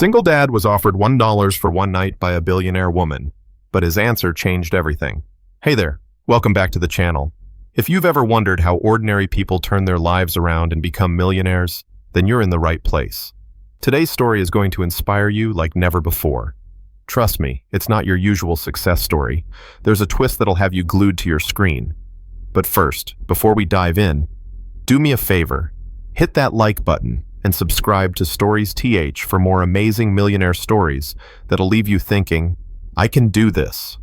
Single dad was offered $1 for one night by a billionaire woman, but his answer changed everything. Hey there, welcome back to the channel. If you've ever wondered how ordinary people turn their lives around and become millionaires, then you're in the right place. Today's story is going to inspire you like never before. Trust me, it's not your usual success story. There's a twist that'll have you glued to your screen. But first, before we dive in, do me a favor. Hit that like button and subscribe to Stories TH for more amazing millionaire stories that'll leave you thinking, I can do this.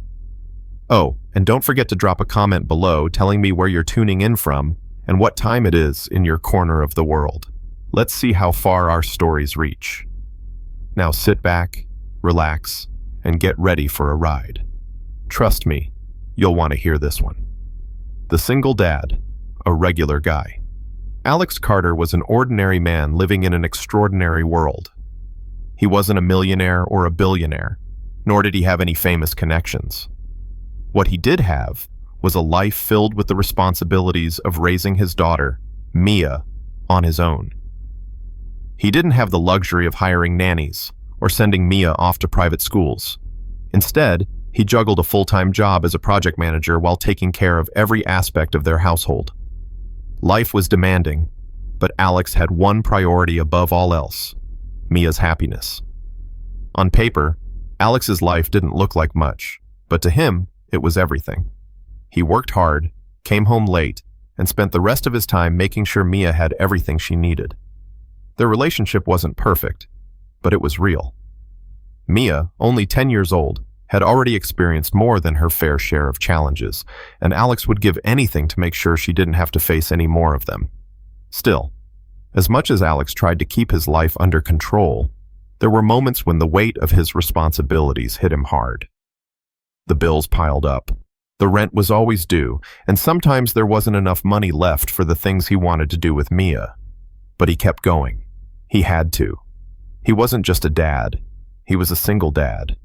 Oh, and don't forget to drop a comment below telling me where you're tuning in from and what time it is in your corner of the world. Let's see how far our stories reach. Now sit back, relax, and get ready for a ride. Trust me, you'll want to hear this one. The Single Dad, a Regular Guy. Alex Carter was an ordinary man living in an extraordinary world. He wasn't a millionaire or a billionaire, nor did he have any famous connections. What he did have was a life filled with the responsibilities of raising his daughter, Mia, on his own. He didn't have the luxury of hiring nannies or sending Mia off to private schools. Instead, he juggled a full-time job as a project manager while taking care of every aspect of their household. Life was demanding, but Alex had one priority above all else: Mia's happiness. On paper, Alex's life didn't look like much, but to him, it was everything. He worked hard, came home late, and spent the rest of his time making sure Mia had everything she needed. Their relationship wasn't perfect, but it was real. Mia, only 10 years old, had already experienced more than her fair share of challenges, and Alex would give anything to make sure she didn't have to face any more of them. Still, as much as Alex tried to keep his life under control, there were moments when the weight of his responsibilities hit him hard. The bills piled up. The rent was always due, and sometimes there wasn't enough money left for the things he wanted to do with Mia. But he kept going. He had to. He wasn't just a dad. He was a single dad.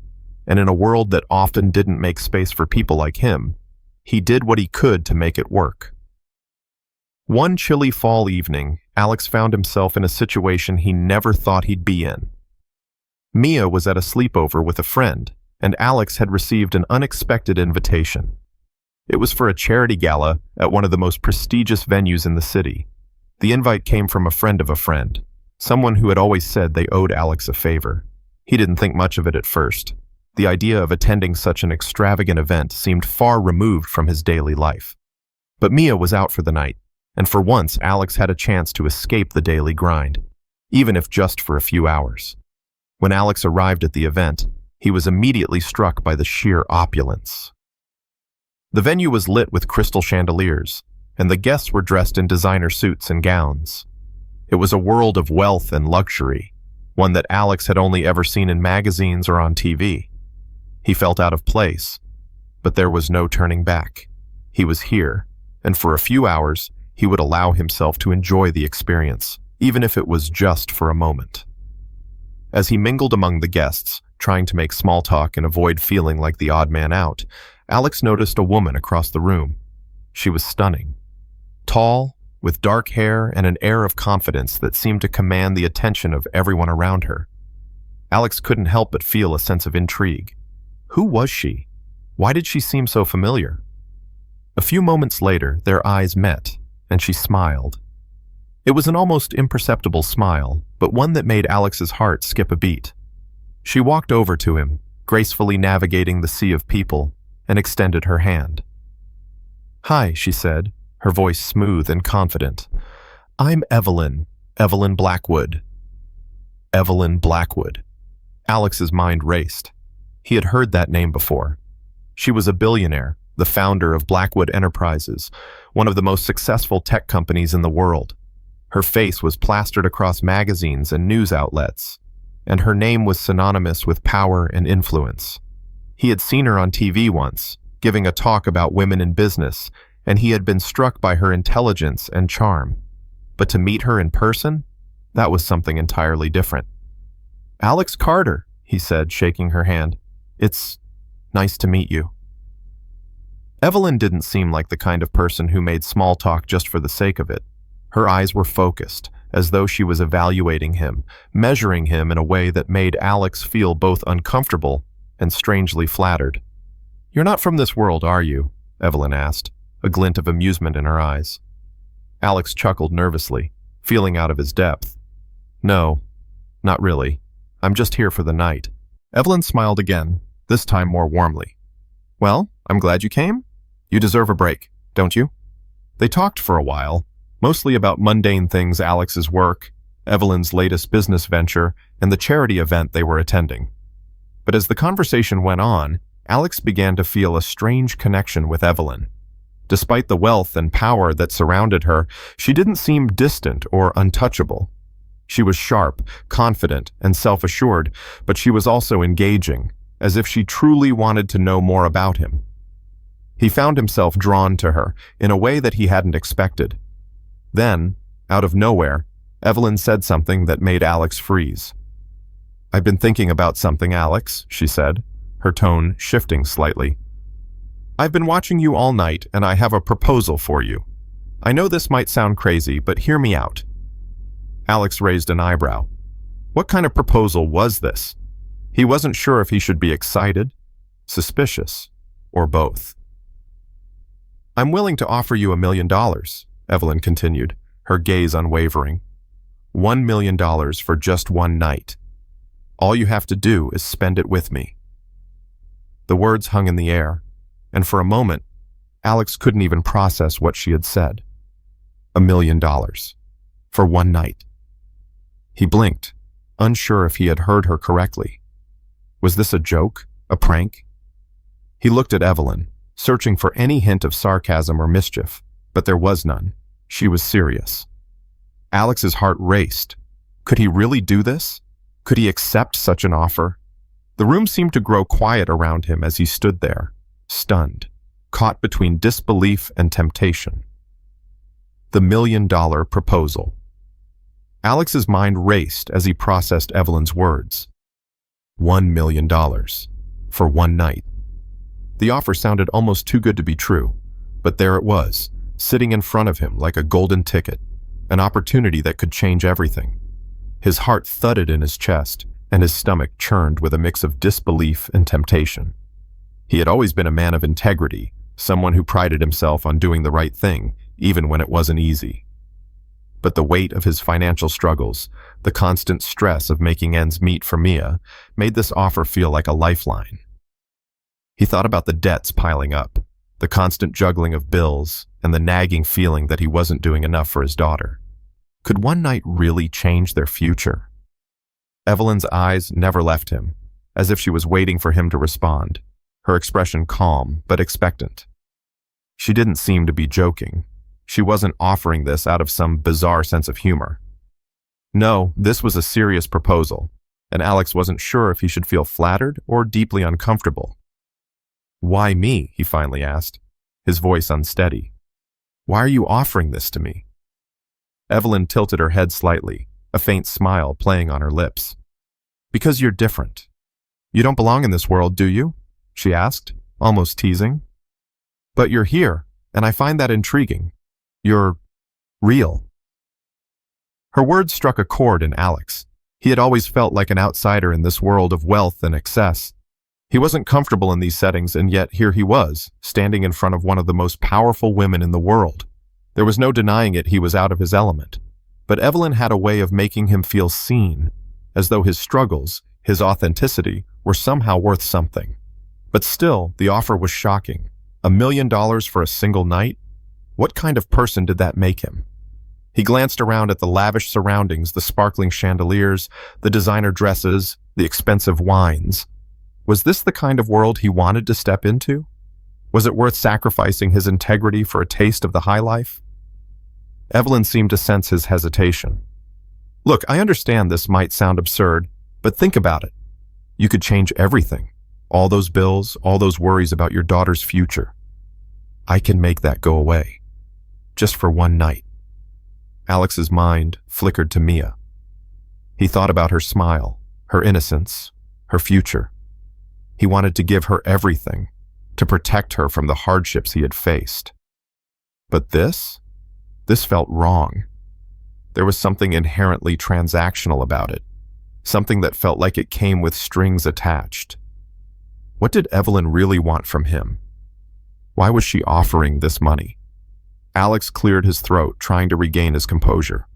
And in a world that often didn't make space for people like him, he did what he could to make it work. One chilly fall evening, Alex found himself in a situation he never thought he'd be in. Mia was at a sleepover with a friend, and Alex had received an unexpected invitation. It was for a charity gala at one of the most prestigious venues in the city. The invite came from a friend, someone who had always said they owed Alex a favor. He didn't think much of it at first. The idea of attending such an extravagant event seemed far removed from his daily life. But Mia was out for the night, and for once Alex had a chance to escape the daily grind, even if just for a few hours. When Alex arrived at the event, he was immediately struck by the sheer opulence. The venue was lit with crystal chandeliers, and the guests were dressed in designer suits and gowns. It was a world of wealth and luxury, one that Alex had only ever seen in magazines or on TV. He felt out of place, but there was no turning back. He was here, and for a few hours, he would allow himself to enjoy the experience, even if it was just for a moment. As he mingled among the guests, trying to make small talk and avoid feeling like the odd man out, Alex noticed a woman across the room. She was stunning. Tall, with dark hair and an air of confidence that seemed to command the attention of everyone around her. Alex couldn't help but feel a sense of intrigue. Who was she? Why did she seem so familiar? A few moments later, their eyes met, and she smiled. It was an almost imperceptible smile, but one that made Alex's heart skip a beat. She walked over to him, gracefully navigating the sea of people, and extended her hand. "Hi," she said, her voice smooth and confident. "I'm Evelyn Blackwood." Evelyn Blackwood. Alex's mind raced. He had heard that name before. She was a billionaire, the founder of Blackwood Enterprises, one of the most successful tech companies in the world. Her face was plastered across magazines and news outlets, and her name was synonymous with power and influence. He had seen her on TV once, giving a talk about women in business, and he had been struck by her intelligence and charm. But to meet her in person, that was something entirely different. "Alex Carter," he said, shaking her hand. "It's nice to meet you." Evelyn didn't seem like the kind of person who made small talk just for the sake of it. Her eyes were focused, as though she was evaluating him, measuring him in a way that made Alex feel both uncomfortable and strangely flattered. "You're not from this world, are you?" Evelyn asked, a glint of amusement in her eyes. Alex chuckled nervously, feeling out of his depth. "No, not really. I'm just here for the night." Evelyn smiled again, this time more warmly. "Well, I'm glad you came. You deserve a break, don't you?" They talked for a while, mostly about mundane things: Alex's work, Evelyn's latest business venture, and the charity event they were attending. But as the conversation went on, Alex began to feel a strange connection with Evelyn. Despite the wealth and power that surrounded her, she didn't seem distant or untouchable. She was sharp, confident, and self-assured, but she was also engaging, as if she truly wanted to know more about him. He found himself drawn to her in a way that he hadn't expected. Then, out of nowhere, Evelyn said something that made Alex freeze. "I've been thinking about something, Alex," she said, her tone shifting slightly. "I've been watching you all night, and I have a proposal for you. I know this might sound crazy, but hear me out." Alex raised an eyebrow. What kind of proposal was this? He wasn't sure if he should be excited, suspicious, or both. "I'm willing to offer you $1 million, Evelyn continued, her gaze unwavering. $1 million for just one night. All you have to do is spend it with me." The words hung in the air, and for a moment, Alex couldn't even process what she had said. $1 million. For one night. He blinked, unsure if he had heard her correctly. Was this a joke? A prank? He looked at Evelyn, searching for any hint of sarcasm or mischief, but there was none. She was serious. Alex's heart raced. Could he really do this? Could he accept such an offer? The room seemed to grow quiet around him as he stood there, stunned, caught between disbelief and temptation. The $1 million proposal. Alex's mind raced as he processed Evelyn's words. $1 million. For one night. The offer sounded almost too good to be true, but there it was, sitting in front of him like a golden ticket, an opportunity that could change everything. His heart thudded in his chest, and his stomach churned with a mix of disbelief and temptation. He had always been a man of integrity, someone who prided himself on doing the right thing, even when it wasn't easy. But the weight of his financial struggles, the constant stress of making ends meet for Mia, made this offer feel like a lifeline. He thought about the debts piling up, the constant juggling of bills, and the nagging feeling that he wasn't doing enough for his daughter. Could one night really change their future? Evelyn's eyes never left him, as if she was waiting for him to respond, her expression calm but expectant. She didn't seem to be joking. She wasn't offering this out of some bizarre sense of humor. No, this was a serious proposal, and Alex wasn't sure if he should feel flattered or deeply uncomfortable. "Why me?" he finally asked, his voice unsteady. "Why are you offering this to me?" Evelyn tilted her head slightly, a faint smile playing on her lips. "Because you're different. You don't belong in this world, do you?" she asked, almost teasing. "But you're here, and I find that intriguing. You're real." Her words struck a chord in Alex. He had always felt like an outsider in this world of wealth and excess. He wasn't comfortable in these settings, and yet here he was, standing in front of one of the most powerful women in the world. There was no denying it, he was out of his element. But Evelyn had a way of making him feel seen, as though his struggles, his authenticity, were somehow worth something. But still, the offer was shocking. $1 million for a single night? What kind of person did that make him? He glanced around at the lavish surroundings, the sparkling chandeliers, the designer dresses, the expensive wines. Was this the kind of world he wanted to step into? Was it worth sacrificing his integrity for a taste of the high life? Evelyn seemed to sense his hesitation. "Look, I understand this might sound absurd, but think about it. You could change everything. All those bills, all those worries about your daughter's future. I can make that go away. Just for one night." Alex's mind flickered to Mia. He thought about her smile, her innocence, her future. He wanted to give her everything, to protect her from the hardships he had faced. But this felt wrong. There was something inherently transactional about it, something that felt like it came with strings attached. What did Evelyn really want from him? Why was she offering this money? Alex cleared his throat, trying to regain his composure.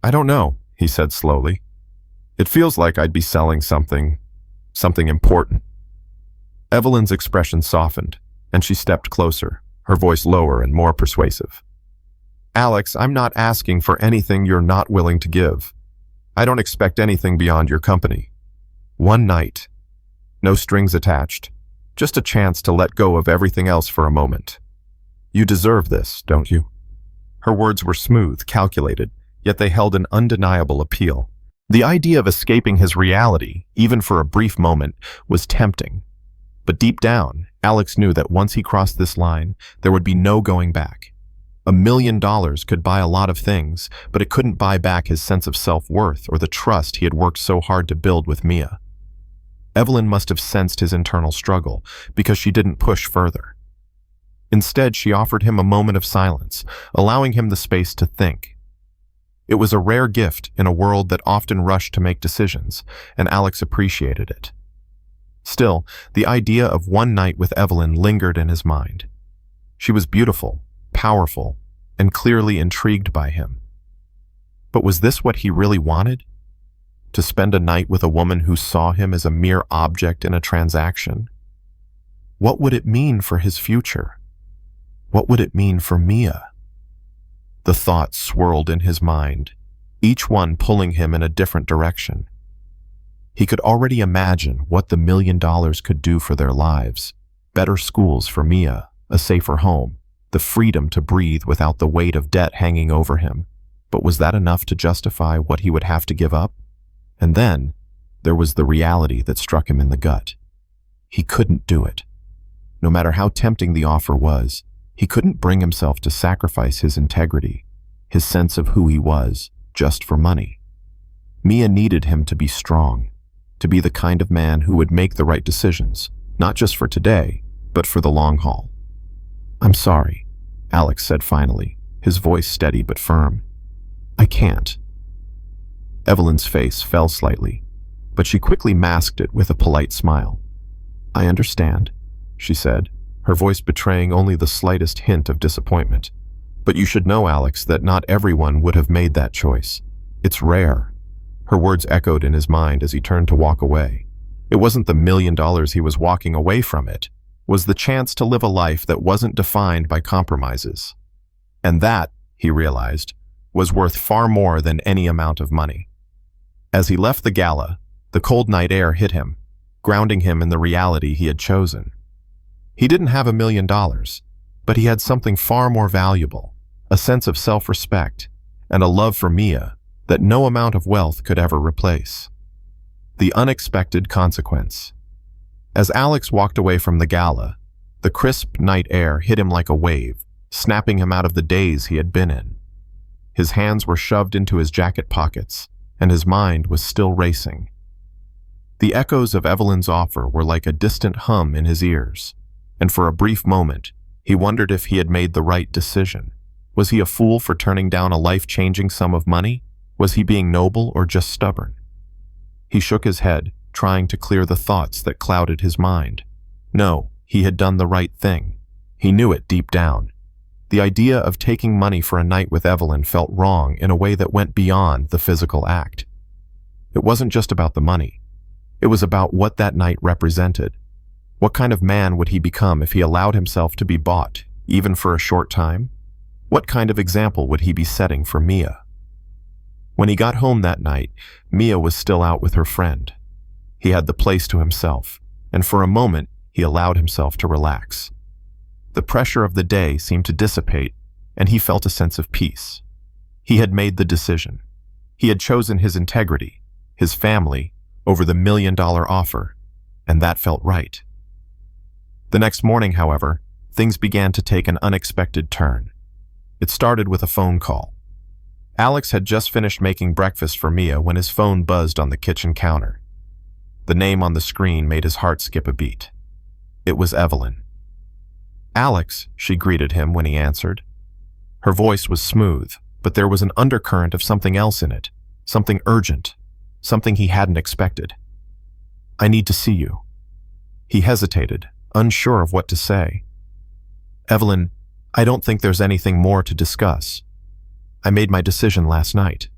"I don't know," he said slowly. "It feels like I'd be selling something important." Evelyn's expression softened, and she stepped closer, her voice lower and more persuasive. "Alex, I'm not asking for anything you're not willing to give. I don't expect anything beyond your company. One night. No strings attached. Just a chance to let go of everything else for a moment. You deserve this, don't you?" Her words were smooth, calculated, yet they held an undeniable appeal. The idea of escaping his reality, even for a brief moment, was tempting. But deep down, Alex knew that once he crossed this line, there would be no going back. $1 million could buy a lot of things, but it couldn't buy back his sense of self-worth or the trust he had worked so hard to build with Mia. Evelyn must have sensed his internal struggle, because she didn't push further. Instead, she offered him a moment of silence, allowing him the space to think. It was a rare gift in a world that often rushed to make decisions, and Alex appreciated it. Still, the idea of one night with Evelyn lingered in his mind. She was beautiful, powerful, and clearly intrigued by him. But was this what he really wanted? To spend a night with a woman who saw him as a mere object in a transaction? What would it mean for his future? What would it mean for Mia? The thoughts swirled in his mind, each one pulling him in a different direction. He could already imagine what the $1 million could do for their lives. Better schools for Mia, a safer home, the freedom to breathe without the weight of debt hanging over him. But was that enough to justify what he would have to give up? And then, there was the reality that struck him in the gut. He couldn't do it. No matter how tempting the offer was, he couldn't bring himself to sacrifice his integrity, his sense of who he was, just for money. Mia needed him to be strong, to be the kind of man who would make the right decisions, not just for today, but for the long haul. "I'm sorry," Alex said finally, his voice steady but firm. "I can't." Evelyn's face fell slightly, but she quickly masked it with a polite smile. "I understand," she said, her voice betraying only the slightest hint of disappointment. "But you should know, Alex, that not everyone would have made that choice. It's rare." Her words echoed in his mind as he turned to walk away. It wasn't the $1 million he was walking away from, it was the chance to live a life that wasn't defined by compromises. And that, he realized, was worth far more than any amount of money. As he left the gala, the cold night air hit him, grounding him in the reality he had chosen. He didn't have $1 million, but he had something far more valuable, a sense of self-respect, and a love for Mia that no amount of wealth could ever replace. The unexpected consequence. As Alex walked away from the gala, the crisp night air hit him like a wave, snapping him out of the daze he had been in. His hands were shoved into his jacket pockets, and his mind was still racing. The echoes of Evelyn's offer were like a distant hum in his ears, and for a brief moment, he wondered if he had made the right decision. Was he a fool for turning down a life-changing sum of money? Was he being noble or just stubborn? He shook his head, trying to clear the thoughts that clouded his mind. No, he had done the right thing. He knew it deep down. The idea of taking money for a night with Evelyn felt wrong in a way that went beyond the physical act. It wasn't just about the money. It was about what that night represented. What kind of man would he become if he allowed himself to be bought, even for a short time? What kind of example would he be setting for Mia? When he got home that night, Mia was still out with her friend. He had the place to himself, and for a moment, he allowed himself to relax. The pressure of the day seemed to dissipate, and he felt a sense of peace. He had made the decision. He had chosen his integrity, his family, over the $1 million offer, and that felt right. The next morning, however, things began to take an unexpected turn. It started with a phone call. Alex had just finished making breakfast for Mia when his phone buzzed on the kitchen counter. The name on the screen made his heart skip a beat. It was Evelyn. "Alex," she greeted him when he answered. Her voice was smooth, but there was an undercurrent of something else in it, something urgent, something he hadn't expected. "I need to see you." He hesitated, unsure of what to say. "Evelyn, I don't think there's anything more to discuss. I made my decision last night."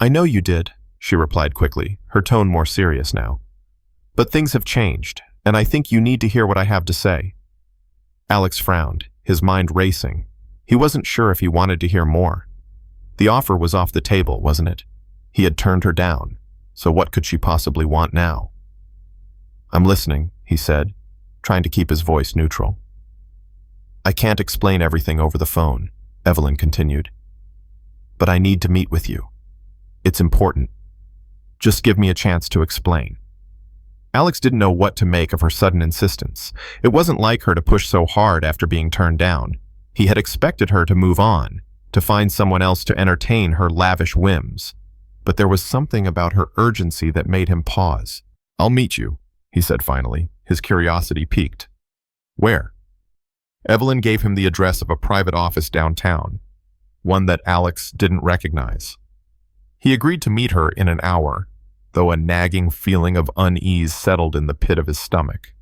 "I know you did," she replied quickly, her tone more serious now. "But things have changed, and I think you need to hear what I have to say." Alex frowned, his mind racing. He wasn't sure if he wanted to hear more. The offer was off the table, wasn't it? He had turned her down, so what could she possibly want now? "I'm listening," he said, trying to keep his voice neutral. "I can't explain everything over the phone," Evelyn continued. "But I need to meet with you. It's important. Just give me a chance to explain." Alex didn't know what to make of her sudden insistence. It wasn't like her to push so hard after being turned down. He had expected her to move on, to find someone else to entertain her lavish whims. But there was something about her urgency that made him pause. "I'll meet you," he said finally, his curiosity piqued. "Where?" Evelyn gave him the address of a private office downtown, one that Alex didn't recognize. He agreed to meet her in an hour, though a nagging feeling of unease settled in the pit of his stomach.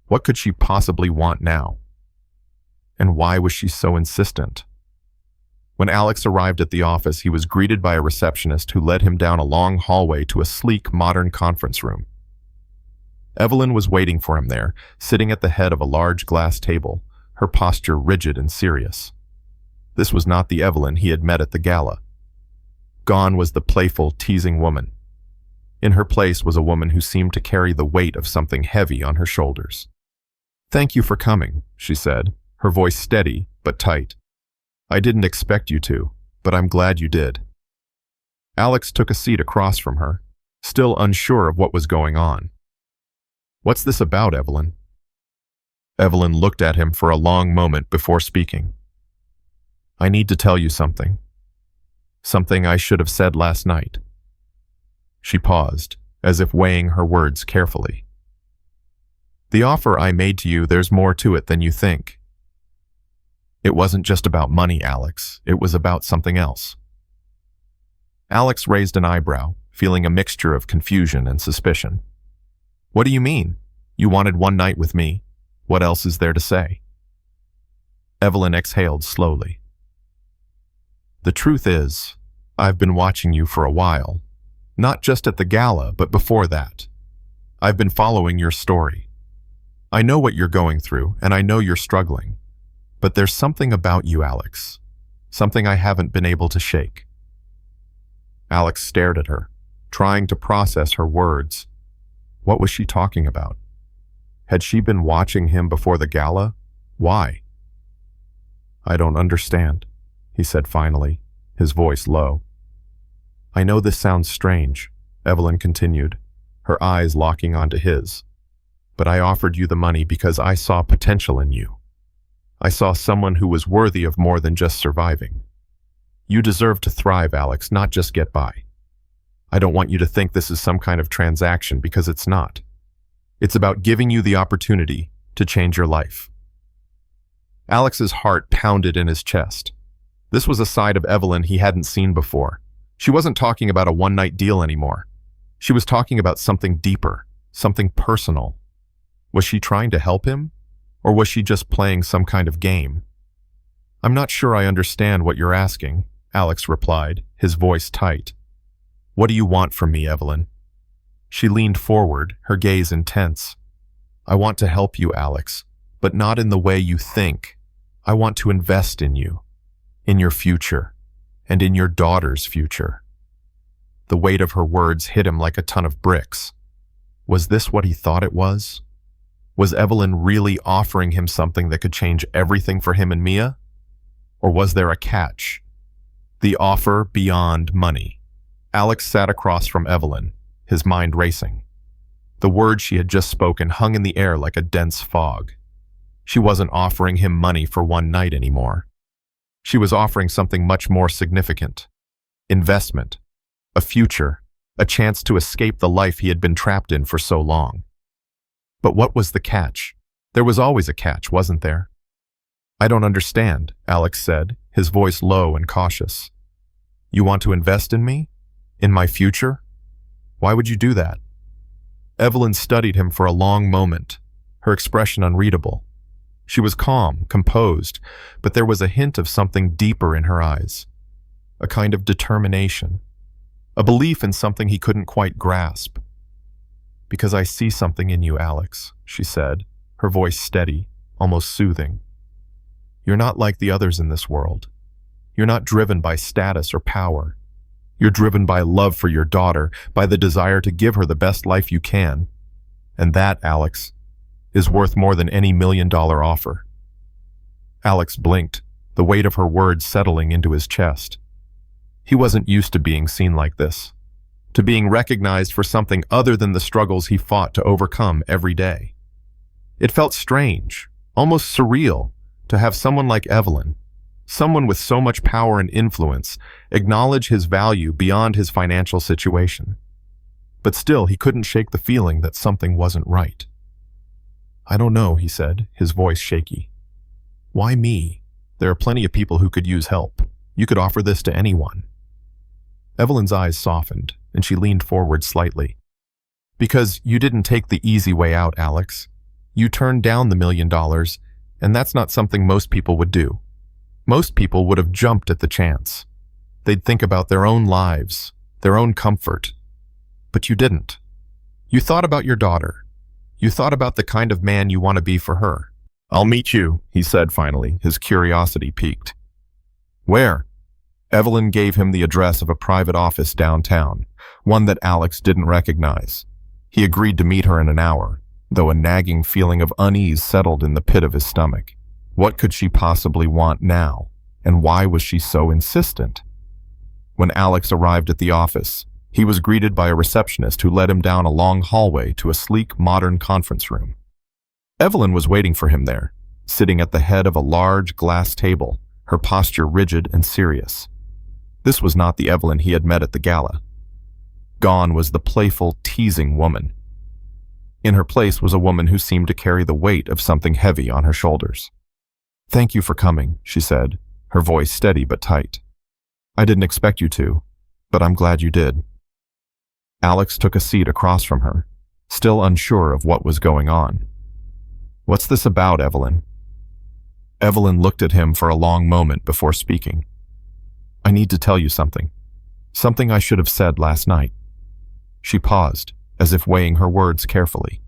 What could she possibly want now? And why was she so insistent? When Alex arrived at the office, he was greeted by a receptionist who led him down a long hallway to a sleek, modern conference room. Evelyn was waiting for him there, sitting at the head of a large glass table, her posture rigid and serious. This was not the Evelyn he had met at the gala. Gone was the playful, teasing woman. In her place was a woman who seemed to carry the weight of something heavy on her shoulders. "Thank you for coming," she said, her voice steady but tight. "I didn't expect you to, but I'm glad you did." Alex took a seat across from her, still unsure of what was going on. "What's this about, Evelyn?" Evelyn looked at him for a long moment before speaking. "I need to tell you something. Something I should have said last night." She paused, as if weighing her words carefully. "The offer I made to you, there's more to it than you think." "It wasn't just about money, Alex. It was about something else." Alex raised an eyebrow, feeling a mixture of confusion and suspicion. "What do you mean? You wanted one night with me. What else is there to say?" Evelyn exhaled slowly. "The truth is, I've been watching you for a while. Not just at the gala, but before that. I've been following your story. I know what you're going through, and I know you're struggling. But there's something about you, Alex. Something I haven't been able to shake." Alex stared at her, trying to process her words. What was she talking about? Had she been watching him before the gala? Why? "I don't understand," he said finally, his voice low. "I know this sounds strange," Evelyn continued, her eyes locking onto his. "But I offered you the money because I saw potential in you. I saw someone who was worthy of more than just surviving. You deserve to thrive, Alex, not just get by. I don't want you to think this is some kind of transaction, because it's not. It's about giving you the opportunity to change your life." Alex's heart pounded in his chest. This was a side of Evelyn he hadn't seen before. She wasn't talking about a one-night deal anymore. She was talking about something deeper, something personal. Was she trying to help him? Or was she just playing some kind of game? "I'm not sure I understand what you're asking," Alex replied, his voice tight. "What do you want from me, Evelyn?" She leaned forward, her gaze intense. "I want to help you, Alex, but not in the way you think. I want to invest in you, in your future, and in your daughter's future." The weight of her words hit him like a ton of bricks. Was this what he thought it was? Was Evelyn really offering him something that could change everything for him and Mia? Or was there a catch? The offer beyond money. Alex sat across from Evelyn, his mind racing. The words she had just spoken hung in the air like a dense fog. She wasn't offering him money for one night anymore. She was offering something much more significant. Investment, a future, a chance to escape the life he had been trapped in for so long. But what was the catch? There was always a catch, wasn't there? "I don't understand," Alex said, his voice low and cautious. You want to invest in me? In my future? Why would you do that? Evelyn studied him for a long moment, her expression unreadable. She was calm, composed, but there was a hint of something deeper in her eyes. A kind of determination. A belief in something he couldn't quite grasp. Because I see something in you, Alex, she said, her voice steady, almost soothing. You're not like the others in this world. You're not driven by status or power. You're driven by love for your daughter, by the desire to give her the best life you can. And that, Alex, is worth more than any $1,000,000 offer. Alex blinked, the weight of her words settling into his chest. He wasn't used to being seen like this, to being recognized for something other than the struggles he fought to overcome every day. It felt strange, almost surreal, to have someone like Evelyn, someone with so much power and influence, acknowledge his value beyond his financial situation. But still, he couldn't shake the feeling that something wasn't right. I don't know, he said, his voice shaky. Why me? There are plenty of people who could use help. You could offer this to anyone. Evelyn's eyes softened, and she leaned forward slightly. Because you didn't take the easy way out, Alex. You turned down the $1,000,000, and that's not something most people would do. Most people would have jumped at the chance. They'd think about their own lives, their own comfort. But you didn't. You thought about your daughter. You thought about the kind of man you want to be for her. I'll meet you, he said finally, his curiosity piqued. Where? Evelyn gave him the address of a private office downtown, one that Alex didn't recognize. He agreed to meet her in an hour, though a nagging feeling of unease settled in the pit of his stomach. What could she possibly want now, and why was she so insistent? When Alex arrived at the office, he was greeted by a receptionist who led him down a long hallway to a sleek, modern conference room. Evelyn was waiting for him there, sitting at the head of a large glass table, her posture rigid and serious. This was not the Evelyn he had met at the gala. Gone was the playful, teasing woman. In her place was a woman who seemed to carry the weight of something heavy on her shoulders. Thank you for coming, she said, her voice steady but tight. I didn't expect you to, but I'm glad you did. Alex took a seat across from her, still unsure of what was going on. What's this about, Evelyn? Evelyn looked at him for a long moment before speaking. I need to tell you something. Something I should have said last night. She paused, as if weighing her words carefully.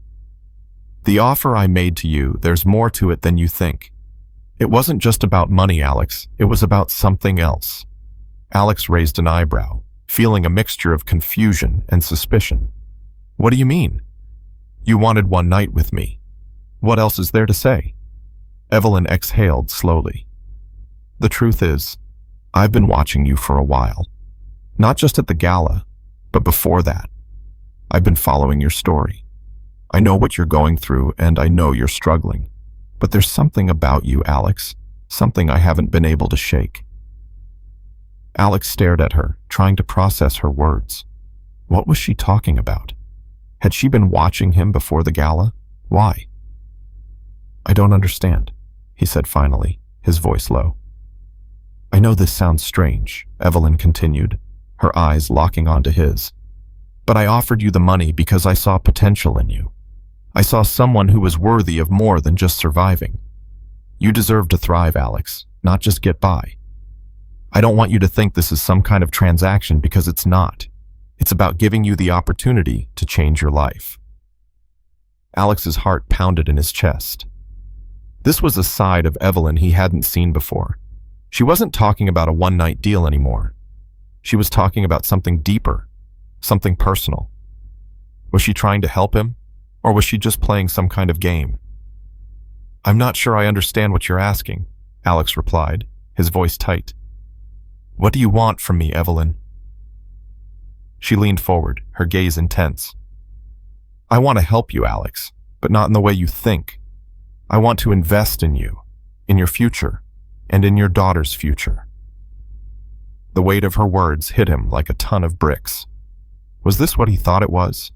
The offer I made to you, there's more to it than you think. It wasn't just about money, Alex. It was about something else. Alex raised an eyebrow, feeling a mixture of confusion and suspicion. What do you mean? You wanted one night with me. What else is there to say? Evelyn exhaled slowly. The truth is, I've been watching you for a while. Not just at the gala, but before that. I've been following your story. I know what you're going through, and I know you're struggling. But there's something about you, Alex, something I haven't been able to shake. Alex stared at her, trying to process her words. What was she talking about? Had she been watching him before the gala? Why? I don't understand, he said finally, his voice low. I know this sounds strange, Evelyn continued, her eyes locking onto his. But I offered you the money because I saw potential in you. I saw someone who was worthy of more than just surviving. You deserve to thrive, Alex, not just get by. I don't want you to think this is some kind of transaction because it's not. It's about giving you the opportunity to change your life. Alex's heart pounded in his chest. This was a side of Evelyn he hadn't seen before. She wasn't talking about a one-night deal anymore. She was talking about something deeper, something personal. Was she trying to help him, or was she just playing some kind of game? I'm not sure I understand what you're asking, Alex replied, his voice tight. What do you want from me, Evelyn? She leaned forward, her gaze intense. I want to help you, Alex, but not in the way you think. I want to invest in you, in your future, and in your daughter's future. The weight of her words hit him like a ton of bricks. Was this what he thought it was?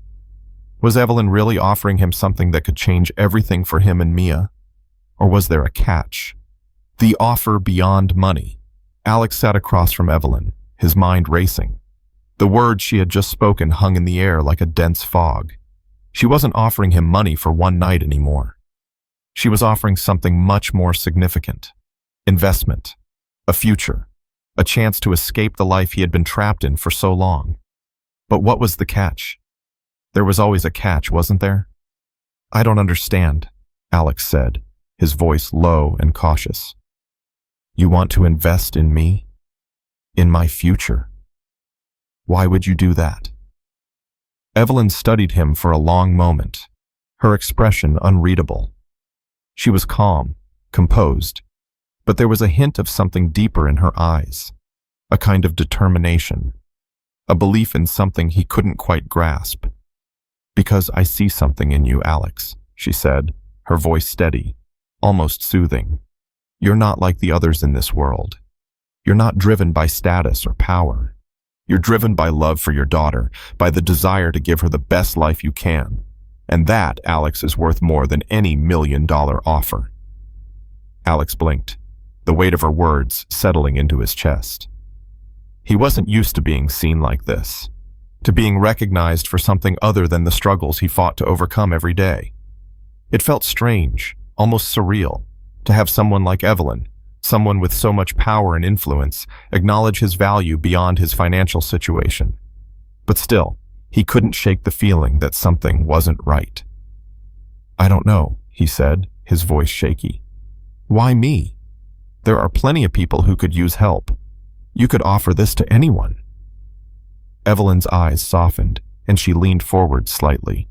Was Evelyn really offering him something that could change everything for him and Mia? Or was there a catch? The offer beyond money, Alex sat across from Evelyn, his mind racing. The words she had just spoken hung in the air like a dense fog. She wasn't offering him money for one night anymore. She was offering something much more significant. Investment. A future. A chance to escape the life he had been trapped in for so long. But what was the catch? There was always a catch, wasn't there? I don't understand, Alex said, his voice low and cautious. You want to invest in me? In my future? Why would you do that? Evelyn studied him for a long moment, her expression unreadable. She was calm, composed, but there was a hint of something deeper in her eyes, a kind of determination, a belief in something he couldn't quite grasp. Because I see something in you, Alex, she said, her voice steady, almost soothing. You're not like the others in this world. You're not driven by status or power. You're driven by love for your daughter, by the desire to give her the best life you can. And that, Alex, is worth more than any $1,000,000 offer. Alex blinked, the weight of her words settling into his chest. He wasn't used to being seen like this, to being recognized for something other than the struggles he fought to overcome every day. It felt strange, almost surreal, to have someone like Evelyn, someone with so much power and influence, acknowledge his value beyond his financial situation. But still, he couldn't shake the feeling that something wasn't right. I don't know, he said, his voice shaky. Why me? There are plenty of people who could use help. You could offer this to anyone. Evelyn's eyes softened, and she leaned forward slightly.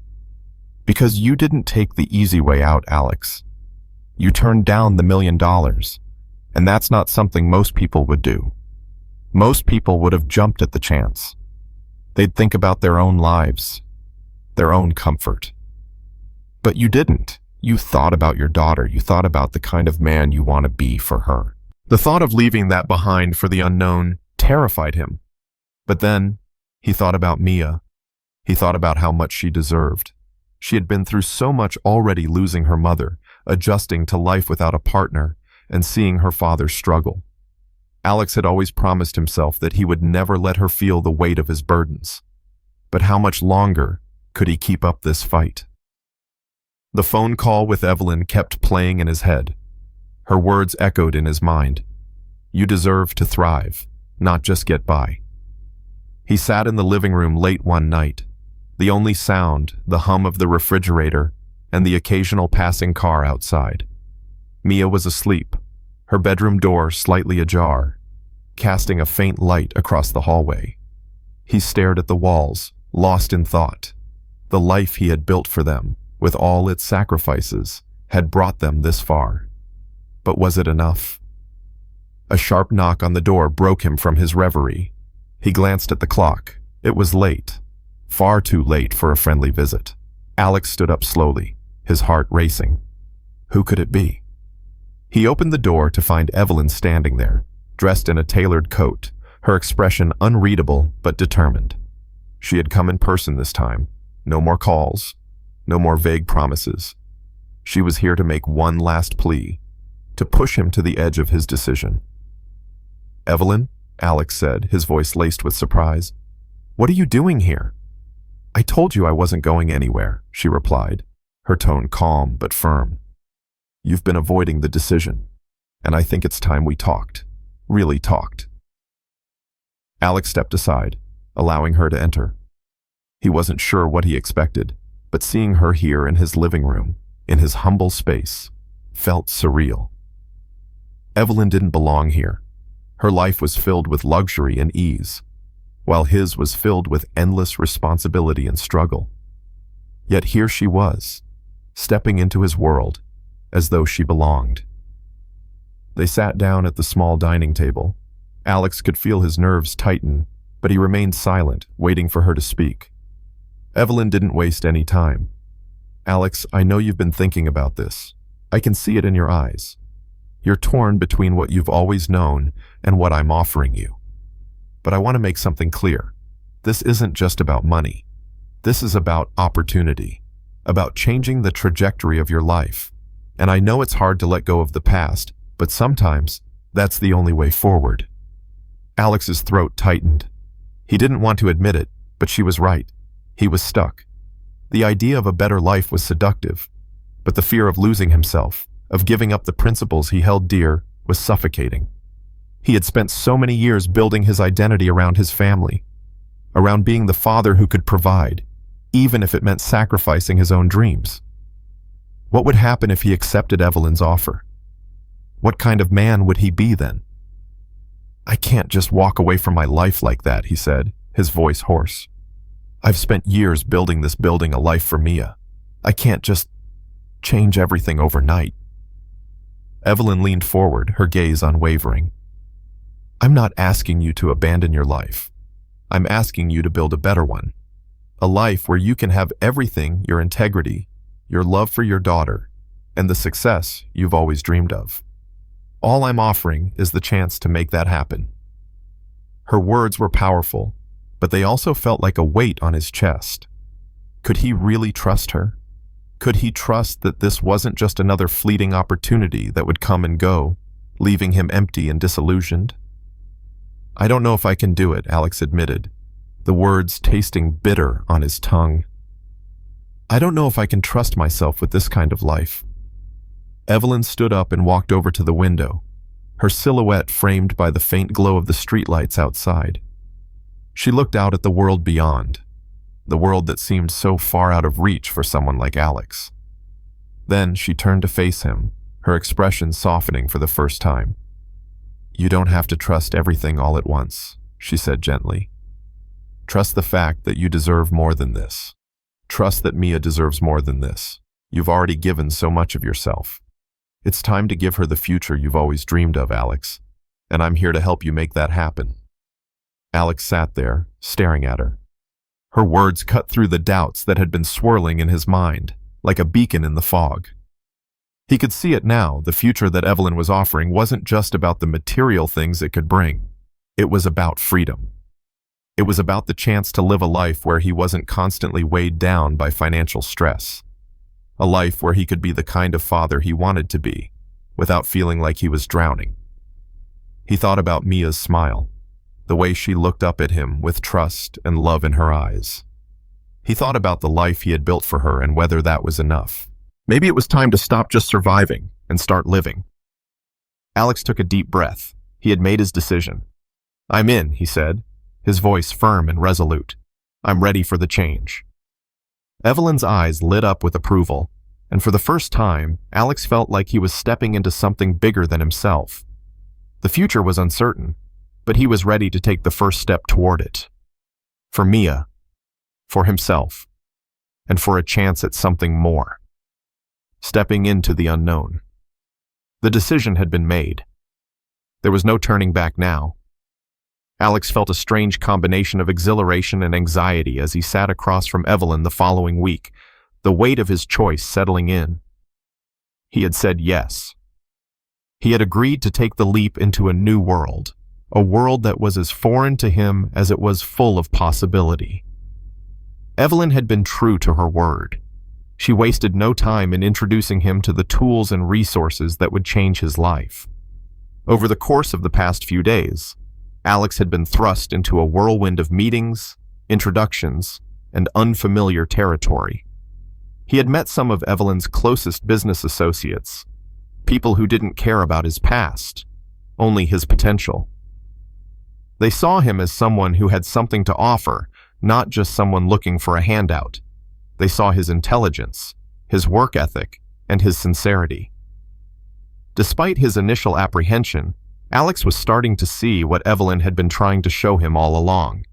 Because you didn't take the easy way out, Alex. You turned down the $1,000,000. And that's not something most people would do. Most people would have jumped at the chance. They'd think about their own lives, their own comfort. But you didn't. You thought about your daughter. You thought about the kind of man you want to be for her. The thought of leaving that behind for the unknown terrified him. But then he thought about Mia. He thought about how much she deserved. She had been through so much already, losing her mother, adjusting to life without a partner, and seeing her father struggle. Alex had always promised himself that he would never let her feel the weight of his burdens. But how much longer could he keep up this fight? The phone call with Evelyn kept playing in his head. Her words echoed in his mind. You deserve to thrive, not just get by. He sat in the living room late one night. The only sound, the hum of the refrigerator, and the occasional passing car outside. Mia was asleep, her bedroom door slightly ajar, casting a faint light across the hallway. He stared at the walls, lost in thought. The life he had built for them, with all its sacrifices, had brought them this far. But was it enough? A sharp knock on the door broke him from his reverie. He glanced at the clock. It was late, far too late for a friendly visit. Alex stood up slowly, his heart racing. Who could it be? He opened the door to find Evelyn standing there, dressed in a tailored coat, her expression unreadable but determined. She had come in person this time. No more calls, no more vague promises. She was here to make one last plea, to push him to the edge of his decision. Evelyn, Alex said, his voice laced with surprise. What are you doing here? I told you I wasn't going anywhere, she replied, her tone calm but firm. You've been avoiding the decision, and I think it's time we talked, really talked. Alex stepped aside, allowing her to enter. He wasn't sure what he expected, but seeing her here in his living room, in his humble space, felt surreal. Evelyn didn't belong here. Her life was filled with luxury and ease, while his was filled with endless responsibility and struggle. Yet here she was, stepping into his world, as though she belonged. They sat down at the small dining table. Alex could feel his nerves tighten, but he remained silent, waiting for her to speak. Evelyn didn't waste any time. Alex, I know you've been thinking about this. I can see it in your eyes. You're torn between what you've always known and what I'm offering you. But I want to make something clear. This isn't just about money. This is about opportunity, about changing the trajectory of your life. And I know it's hard to let go of the past, but sometimes that's the only way forward. Alex's throat tightened. He didn't want to admit it, but she was right. He was stuck. The idea of a better life was seductive, but the fear of losing himself, of giving up the principles he held dear, was suffocating. He had spent so many years building his identity around his family, around being the father who could provide, even if it meant sacrificing his own dreams. What would happen if he accepted Evelyn's offer? What kind of man would he be then? "I can't just walk away from my life like that," he said, his voice hoarse. "I've spent years building a life for Mia. I can't just change everything overnight." Evelyn leaned forward, her gaze unwavering. "I'm not asking you to abandon your life. I'm asking you to build a better one. A life where you can have everything, your integrity, your love for your daughter, and the success you've always dreamed of. All I'm offering is the chance to make that happen." Her words were powerful, but they also felt like a weight on his chest. Could he really trust her? Could he trust that this wasn't just another fleeting opportunity that would come and go, leaving him empty and disillusioned? "I don't know if I can do it," Alex admitted, the words tasting bitter on his tongue. "I don't know if I can trust myself with this kind of life." Evelyn stood up and walked over to the window, her silhouette framed by the faint glow of the streetlights outside. She looked out at the world beyond, the world that seemed so far out of reach for someone like Alex. Then she turned to face him, her expression softening for the first time. "You don't have to trust everything all at once," she said gently. "Trust the fact that you deserve more than this. Trust that Mia deserves more than this. You've already given so much of yourself. It's time to give her the future you've always dreamed of, Alex, and I'm here to help you make that happen." Alex sat there, staring at her. Her words cut through the doubts that had been swirling in his mind, like a beacon in the fog. He could see it now. The future that Evelyn was offering wasn't just about the material things it could bring. It was about freedom. It was about the chance to live a life where he wasn't constantly weighed down by financial stress. A life where he could be the kind of father he wanted to be, without feeling like he was drowning. He thought about Mia's smile, the way she looked up at him with trust and love in her eyes. He thought about the life he had built for her and whether that was enough. Maybe it was time to stop just surviving and start living. Alex took a deep breath. He had made his decision. "I'm in," he said, his voice firm and resolute. "I'm ready for the change." Evelyn's eyes lit up with approval, and for the first time, Alex felt like he was stepping into something bigger than himself. The future was uncertain, but he was ready to take the first step toward it. For Mia, for himself, and for a chance at something more. Stepping into the unknown. The decision had been made. There was no turning back now. Alex felt a strange combination of exhilaration and anxiety as he sat across from Evelyn the following week, the weight of his choice settling in. He had said yes. He had agreed to take the leap into a new world, a world that was as foreign to him as it was full of possibility. Evelyn had been true to her word. She wasted no time in introducing him to the tools and resources that would change his life. Over the course of the past few days, Alex had been thrust into a whirlwind of meetings, introductions, and unfamiliar territory. He had met some of Evelyn's closest business associates, people who didn't care about his past, only his potential. They saw him as someone who had something to offer, not just someone looking for a handout. They saw his intelligence, his work ethic, and his sincerity. Despite his initial apprehension, Alex was starting to see what Evelyn had been trying to show him all along.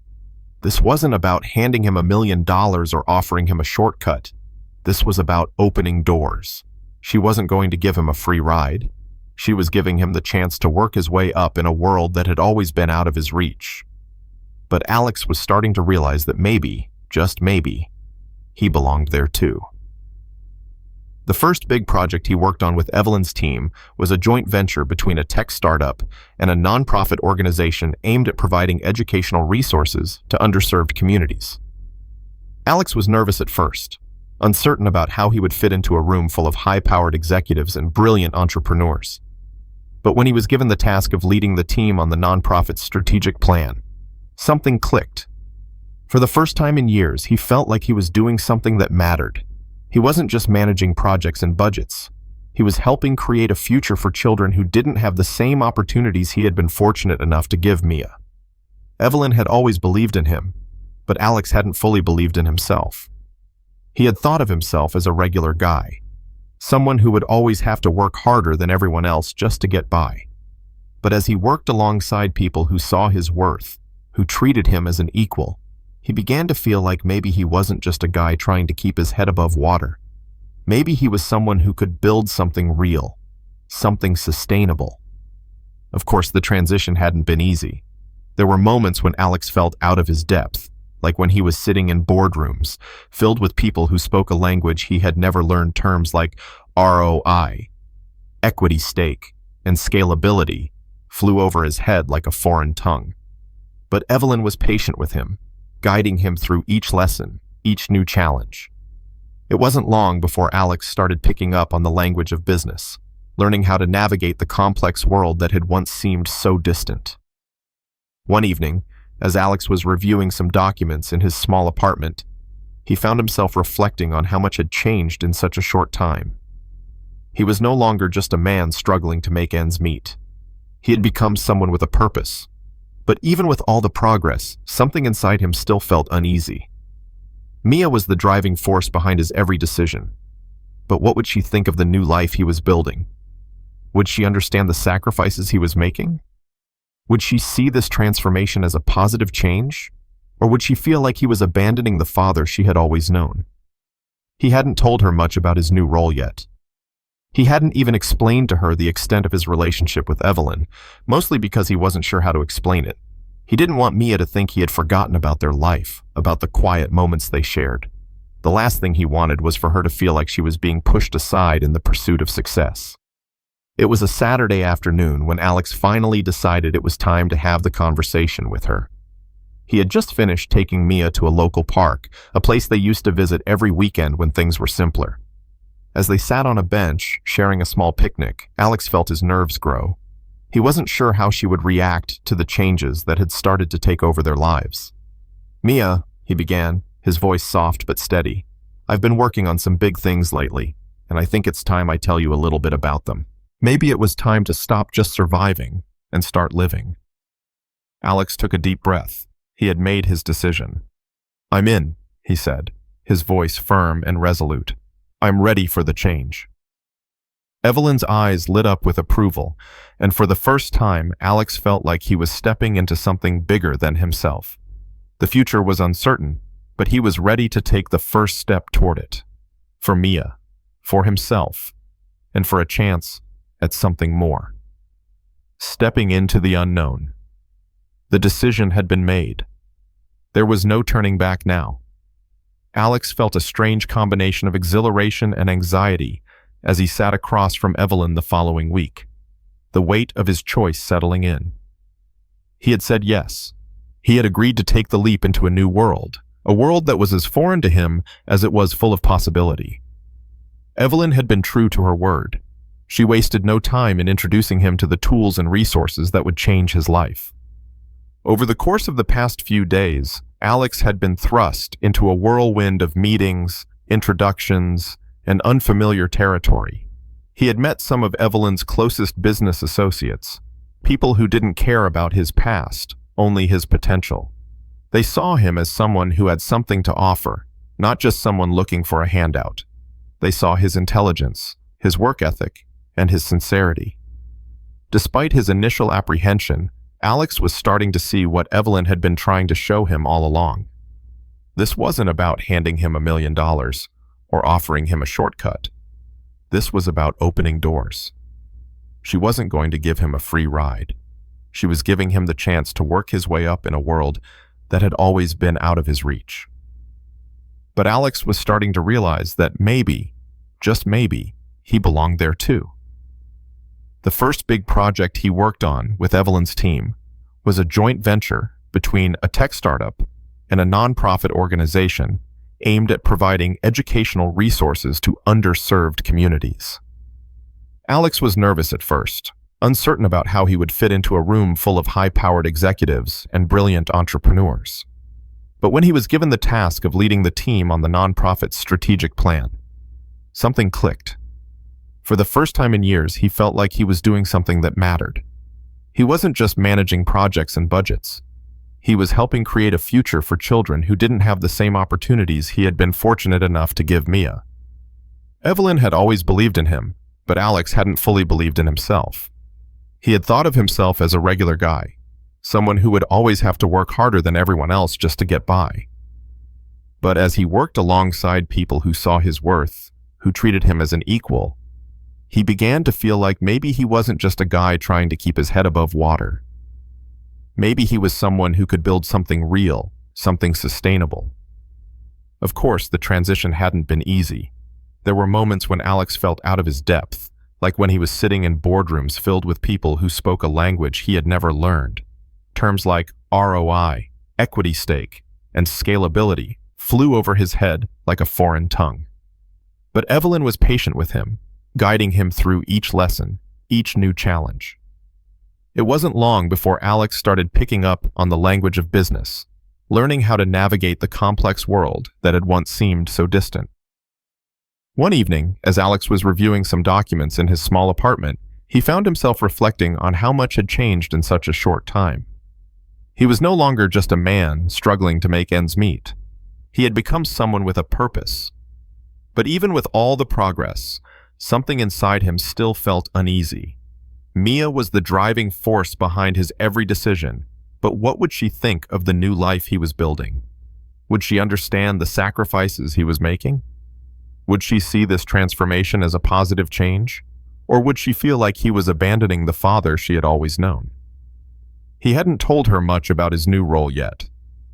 This wasn't about handing him $1 million or offering him a shortcut. This was about opening doors. She wasn't going to give him a free ride. She was giving him the chance to work his way up in a world that had always been out of his reach. But Alex was starting to realize that maybe, just maybe, he belonged there too. The first big project he worked on with Evelyn's team was a joint venture between a tech startup and a nonprofit organization aimed at providing educational resources to underserved communities. Alex was nervous at first, uncertain about how he would fit into a room full of high-powered executives and brilliant entrepreneurs. But when he was given the task of leading the team on the nonprofit's strategic plan, something clicked. For the first time in years, he felt like he was doing something that mattered. He wasn't just managing projects and budgets. He was helping create a future for children who didn't have the same opportunities he had been fortunate enough to give Mia. Evelyn had always believed in him, but Alex hadn't fully believed in himself. He had thought of himself as a regular guy, someone who would always have to work harder than everyone else just to get by. But as he worked alongside people who saw his worth, who treated him as an equal, he began to feel like maybe he wasn't just a guy trying to keep his head above water. Maybe he was someone who could build something real, something sustainable. Of course, the transition hadn't been easy. There were moments when Alex felt out of his depth, like when he was sitting in boardrooms filled with people who spoke a language he had never learned. Terms like ROI, equity stake, and scalability flew over his head like a foreign tongue. But Evelyn was patient with him, guiding him through each lesson, each new challenge. It wasn't long before Alex started picking up on the language of business, learning how to navigate the complex world that had once seemed so distant. One evening, as Alex was reviewing some documents in his small apartment, he found himself reflecting on how much had changed in such a short time. He was no longer just a man struggling to make ends meet. He had become someone with a purpose. But even with all the progress, something inside him still felt uneasy. Mia was the driving force behind his every decision. But what would she think of the new life he was building? Would she understand the sacrifices he was making? Would she see this transformation as a positive change? Or would she feel like he was abandoning the father she had always known? He hadn't told her much about his new role yet. He hadn't even explained to her the extent of his relationship with Evelyn, mostly because he wasn't sure how to explain it. He didn't want Mia to think he had forgotten about their life, about the quiet moments they shared. The last thing he wanted was for her to feel like she was being pushed aside in the pursuit of success. It was a Saturday afternoon when Alex finally decided it was time to have the conversation with her. He had just finished taking Mia to a local park, a place they used to visit every weekend when things were simpler. As they sat on a bench, sharing a small picnic, Alex felt his nerves grow. He wasn't sure how she would react to the changes that had started to take over their lives. "Mia," he began, his voice soft but steady, "I've been working on some big things lately, and I think it's time I tell you a little bit about them. Maybe it was time to stop just surviving and start living." Alex took a deep breath. He had made his decision. "I'm in," he said, his voice firm and resolute. "I'm ready for the change." Evelyn's eyes lit up with approval, and for the first time, Alex felt like he was stepping into something bigger than himself. The future was uncertain, but he was ready to take the first step toward it. For Mia, for himself, and for a chance at something more. Stepping into the unknown. The decision had been made. There was no turning back now. Alex felt a strange combination of exhilaration and anxiety as he sat across from Evelyn the following week, the weight of his choice settling in. He had said yes. He had agreed to take the leap into a new world, a world that was as foreign to him as it was full of possibility. Evelyn had been true to her word. She wasted no time in introducing him to the tools and resources that would change his life. Over the course of the past few days, Alex had been thrust into a whirlwind of meetings, introductions, and unfamiliar territory. He had met some of Evelyn's closest business associates, people who didn't care about his past, only his potential. They saw him as someone who had something to offer, not just someone looking for a handout. They saw his intelligence, his work ethic, and his sincerity. Despite his initial apprehension, Alex was starting to see what Evelyn had been trying to show him all along. This wasn't about handing him $1 million or offering him a shortcut. This was about opening doors. She wasn't going to give him a free ride. She was giving him the chance to work his way up in a world that had always been out of his reach. But Alex was starting to realize that maybe, just maybe, he belonged there too. The first big project he worked on with Evelyn's team was a joint venture between a tech startup and a nonprofit organization aimed at providing educational resources to underserved communities. Alex was nervous at first. uncertain about how he would fit into a room full of high-powered executives and brilliant entrepreneurs. But when he was given the task of leading the team on the nonprofit's strategic plan, something clicked. For the first time in years, he felt like he was doing something that mattered. He wasn't just managing projects and budgets. He was helping create a future for children who didn't have the same opportunities he had been fortunate enough to give Mia. Evelyn had always believed in him, but Alex hadn't fully believed in himself. He had thought of himself as a regular guy, someone who would always have to work harder than everyone else just to get by. But as he worked alongside people who saw his worth, who treated him as an equal, he began to feel like maybe he wasn't just a guy trying to keep his head above water. Maybe he was someone who could build something real, something sustainable. Of course, the transition hadn't been easy. There were moments when Alex felt out of his depth, like when he was sitting in boardrooms filled with people who spoke a language he had never learned. Terms like ROI, equity stake, and scalability flew over his head like a foreign tongue. But Evelyn was patient with him, guiding him through each lesson, each new challenge. It wasn't long before Alex started picking up on the language of business, learning how to navigate the complex world that had once seemed so distant. One evening, as Alex was reviewing some documents in his small apartment, he found himself reflecting on how much had changed in such a short time. He was no longer just a man struggling to make ends meet. He had become someone with a purpose. But even with all the progress, something inside him still felt uneasy. Mia was the driving force behind his every decision, but what would she think of the new life he was building? Would she understand the sacrifices he was making? Would she see this transformation as a positive change? Or would she feel like he was abandoning the father she had always known? He hadn't told her much about his new role yet.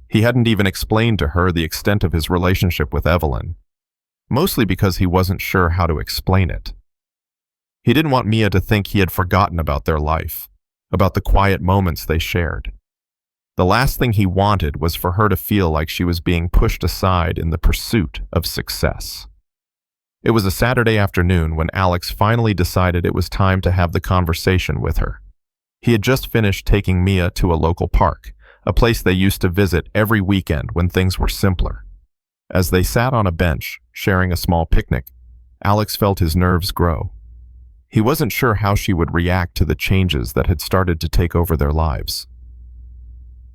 He hadn't even explained to her the extent of his relationship with Evelyn, mostly because he wasn't sure how to explain it. He didn't want Mia to think he had forgotten about their life, about the quiet moments they shared. The last thing he wanted was for her to feel like she was being pushed aside in the pursuit of success. It was a Saturday afternoon when Alex finally decided it was time to have the conversation with her. He had just finished taking Mia to a local park, a place they used to visit every weekend when things were simpler. As they sat on a bench, sharing a small picnic, Alex felt his nerves grow. He wasn't sure how she would react to the changes that had started to take over their lives.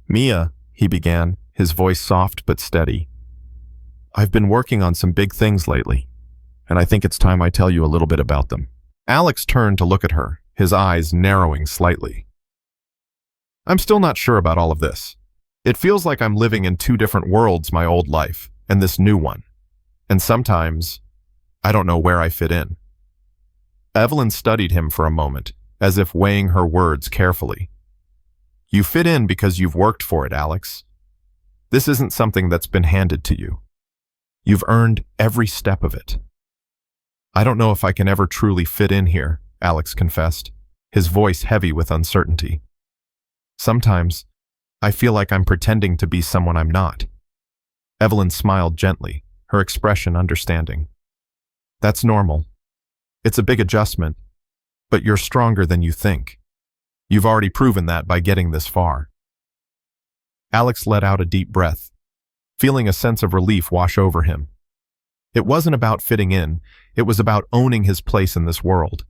"Mia," he began, his voice soft but steady. "I've been working on some big things lately, and I think it's time I tell you a little bit about them." Alex turned to look at her, his eyes narrowing slightly. "I'm still not sure about all of this. It feels like I'm living in two different worlds, my old life and this new one. And sometimes, I don't know where I fit in." Evelyn studied him for a moment, as if weighing her words carefully. "You fit in because you've worked for it, Alex. This isn't something that's been handed to you. You've earned every step of it." "I don't know if I can ever truly fit in here," Alex confessed, his voice heavy with uncertainty. "Sometimes, I feel like I'm pretending to be someone I'm not." Evelyn smiled gently, her expression understanding. "That's normal. It's a big adjustment, but you're stronger than you think. You've already proven that by getting this far." Alex let out a deep breath, feeling a sense of relief wash over him. It wasn't about fitting in, it was about owning his place in this world.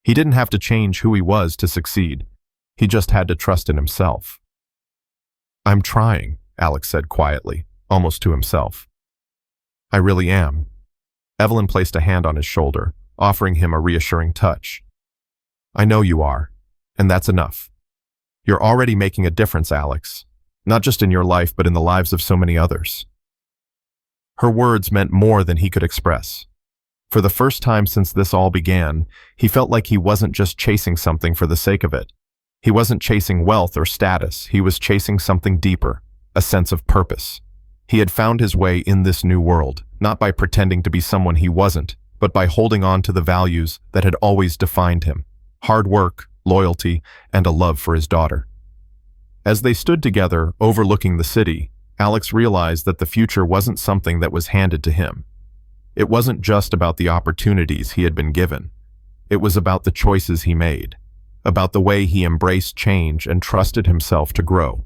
He didn't have to change who he was to succeed. He just had to trust in himself. "I'm trying," Alex said quietly, almost to himself. "I really am." Evelyn placed a hand on his shoulder, offering him a reassuring touch. "I know you are, and that's enough. You're already making a difference, Alex, not just in your life, but in the lives of so many others." Her words meant more than he could express. For the first time since this all began, he felt like he wasn't just chasing something for the sake of it. He wasn't chasing wealth or status, he was chasing something deeper, a sense of purpose. He had found his way in this new world, not by pretending to be someone he wasn't, but by holding on to the values that had always defined him: hard work, loyalty, and a love for his daughter. As they stood together, overlooking the city, Alex realized that the future wasn't something that was handed to him. It wasn't just about the opportunities he had been given. It was about the choices he made, about the way he embraced change and trusted himself to grow.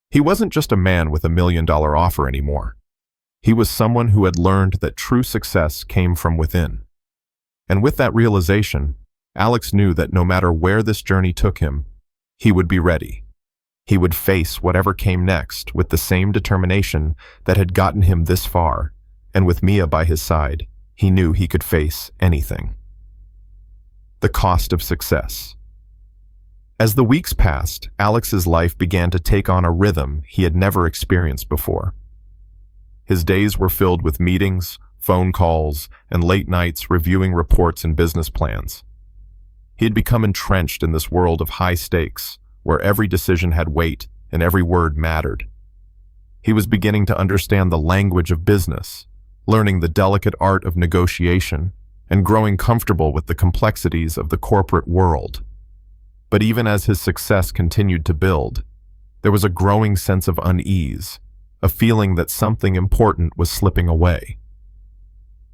He wasn't just a man with $1 million offer anymore. He was someone who had learned that true success came from within. And with that realization, Alex knew that no matter where this journey took him, he would be ready. He would face whatever came next with the same determination that had gotten him this far, and with Mia by his side, he knew he could face anything. The cost of success. As the weeks passed, Alex's life began to take on a rhythm he had never experienced before. His days were filled with meetings, phone calls, and late nights reviewing reports and business plans. He had become entrenched in this world of high stakes, where every decision had weight and every word mattered. He was beginning to understand the language of business, learning the delicate art of negotiation, and growing comfortable with the complexities of the corporate world. But even as his success continued to build, there was a growing sense of unease, a feeling that something important was slipping away.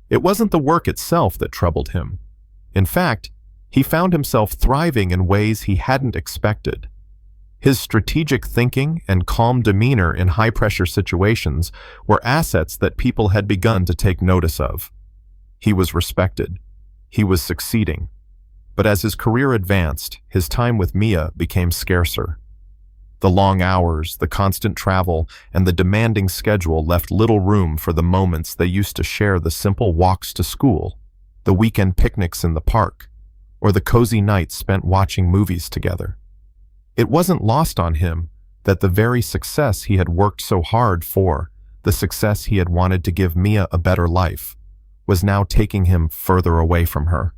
It wasn't the work itself that troubled him. In fact, he found himself thriving in ways he hadn't expected. His strategic thinking and calm demeanor in high-pressure situations were assets that people had begun to take notice of. He was respected. He was succeeding. But as his career advanced, his time with Mia became scarcer. The long hours, the constant travel, and the demanding schedule left little room for the moments they used to share, the simple walks to school, the weekend picnics in the park, or the cozy nights spent watching movies together. It wasn't lost on him that the very success he had worked so hard for, the success he had wanted to give Mia a better life, was now taking him further away from her.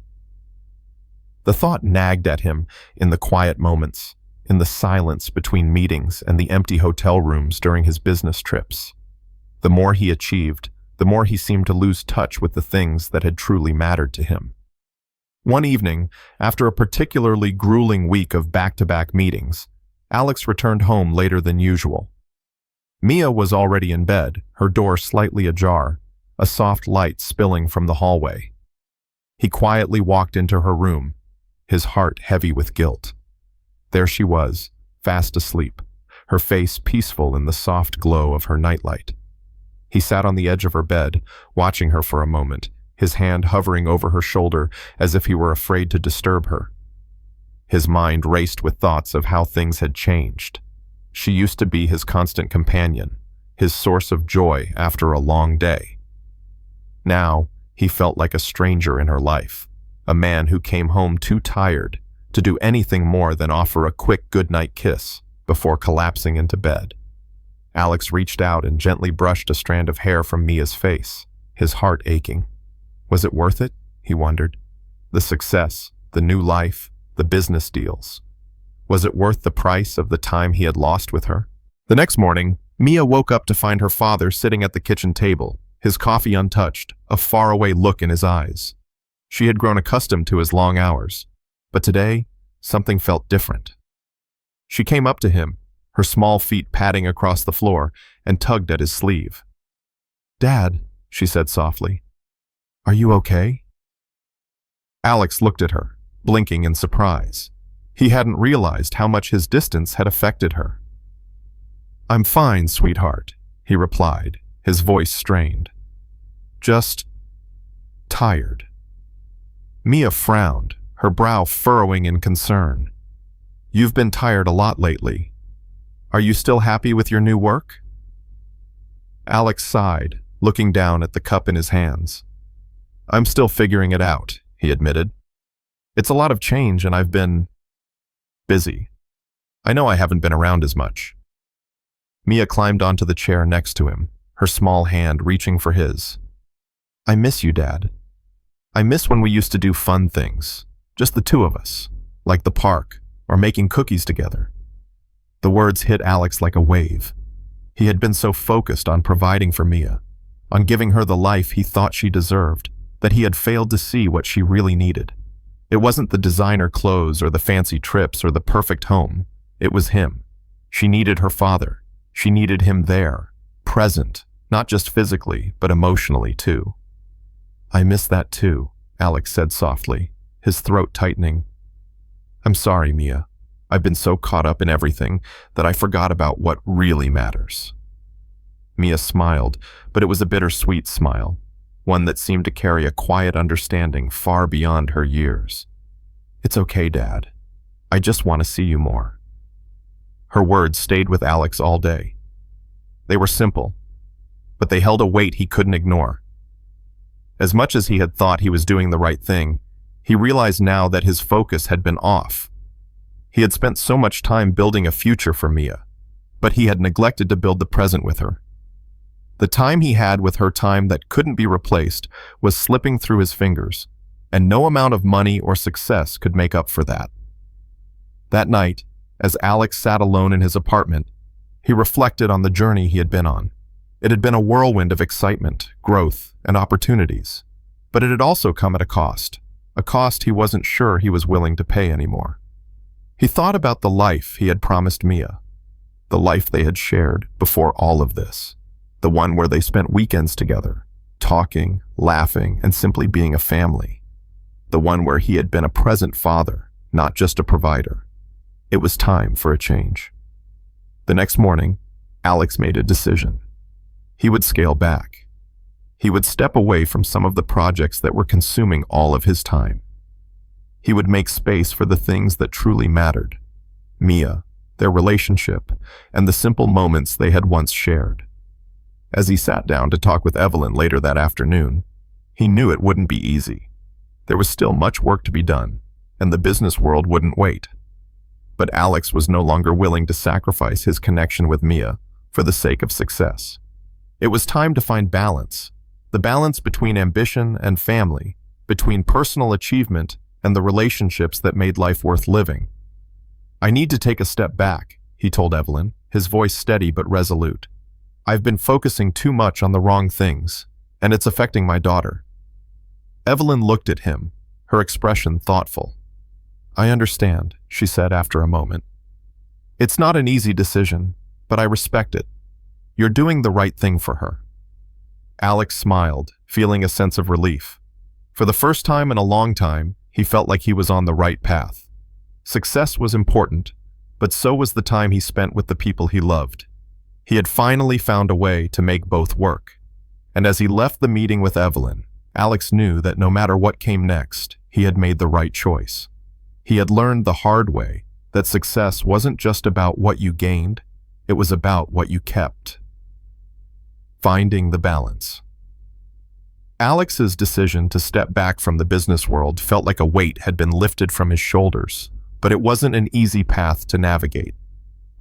The thought nagged at him in the quiet moments, in the silence between meetings and the empty hotel rooms during his business trips. The more he achieved, the more he seemed to lose touch with the things that had truly mattered to him. One evening, after a particularly grueling week of back-to-back meetings, Alex returned home later than usual. Mia was already in bed, her door slightly ajar, a soft light spilling from the hallway. He quietly walked into her room, his heart heavy with guilt. There she was, fast asleep, her face peaceful in the soft glow of her nightlight. He sat on the edge of her bed, watching her for a moment, his hand hovering over her shoulder as if he were afraid to disturb her. His mind raced with thoughts of how things had changed. She used to be his constant companion, his source of joy after a long day. Now, he felt like a stranger in her life, a man who came home too tired to do anything more than offer a quick goodnight kiss before collapsing into bed. Alex reached out and gently brushed a strand of hair from Mia's face, his heart aching. Was it worth it? He wondered. The success, the new life, the business deals. Was it worth the price of the time he had lost with her? The next morning, Mia woke up to find her father sitting at the kitchen table, his coffee untouched, a faraway look in his eyes. She had grown accustomed to his long hours, but today, something felt different. She came up to him, her small feet padding across the floor, and tugged at his sleeve. "Dad," she said softly, "are you okay?" Alex looked at her, blinking in surprise. He hadn't realized how much his distance had affected her. "I'm fine, sweetheart," he replied, his voice strained. "Just tired." Mia frowned, her brow furrowing in concern. "You've been tired a lot lately. Are you still happy with your new work?" Alex sighed, looking down at the cup in his hands. "I'm still figuring it out," he admitted. "It's a lot of change and I've been busy. I know I haven't been around as much." Mia climbed onto the chair next to him, her small hand reaching for his. "I miss you, Dad. I miss when we used to do fun things, just the two of us, like the park or making cookies together." The words hit Alex like a wave. He had been so focused on providing for Mia, on giving her the life he thought she deserved, that he had failed to see what she really needed. It wasn't the designer clothes or the fancy trips or the perfect home. It was him. She needed her father. She needed him there, present, not just physically, but emotionally too. "I miss that too," Alex said softly, his throat tightening. I'm sorry, Mia. I've been so caught up in everything that I forgot about what really matters. Mia smiled, but it was a bittersweet smile, one that seemed to carry a quiet understanding far beyond her years. It's okay, Dad. I just want to see you more. Her words stayed with Alex all day. They were simple, but they held a weight he couldn't ignore. As much as he had thought he was doing the right thing, he realized now that his focus had been off. He had spent so much time building a future for Mia, but he had neglected to build the present with her. The time he had with her, time that couldn't be replaced, was slipping through his fingers, and no amount of money or success could make up for that. That night, as Alex sat alone in his apartment, he reflected on the journey he had been on. It had been a whirlwind of excitement, growth, and opportunities, but it had also come at a cost he wasn't sure he was willing to pay anymore. He thought about the life he had promised Mia, the life they had shared before all of this, the one where they spent weekends together, talking, laughing, and simply being a family, the one where he had been a present father, not just a provider. It was time for a change. The next morning, Alex made a decision. He would scale back. He would step away from some of the projects that were consuming all of his time. He would make space for the things that truly mattered: Mia, their relationship, and the simple moments they had once shared. As he sat down to talk with Evelyn later that afternoon, he knew it wouldn't be easy. There was still much work to be done, and the business world wouldn't wait. But Alex was no longer willing to sacrifice his connection with Mia for the sake of success. It was time to find balance, the balance between ambition and family, between personal achievement and the relationships that made life worth living. I need to take a step back, he told Evelyn, his voice steady but resolute. I've been focusing too much on the wrong things, and it's affecting my daughter. Evelyn looked at him, her expression thoughtful. I understand, she said after a moment. It's not an easy decision, but I respect it. You're doing the right thing for her. Alex smiled, feeling a sense of relief. For the first time in a long time, he felt like he was on the right path. Success was important, but so was the time he spent with the people he loved. He had finally found a way to make both work. And as he left the meeting with Evelyn, Alex knew that no matter what came next, he had made the right choice. He had learned the hard way that success wasn't just about what you gained, it was about what you kept. Finding the balance. Alex's decision to step back from the business world felt like a weight had been lifted from his shoulders, but it wasn't an easy path to navigate.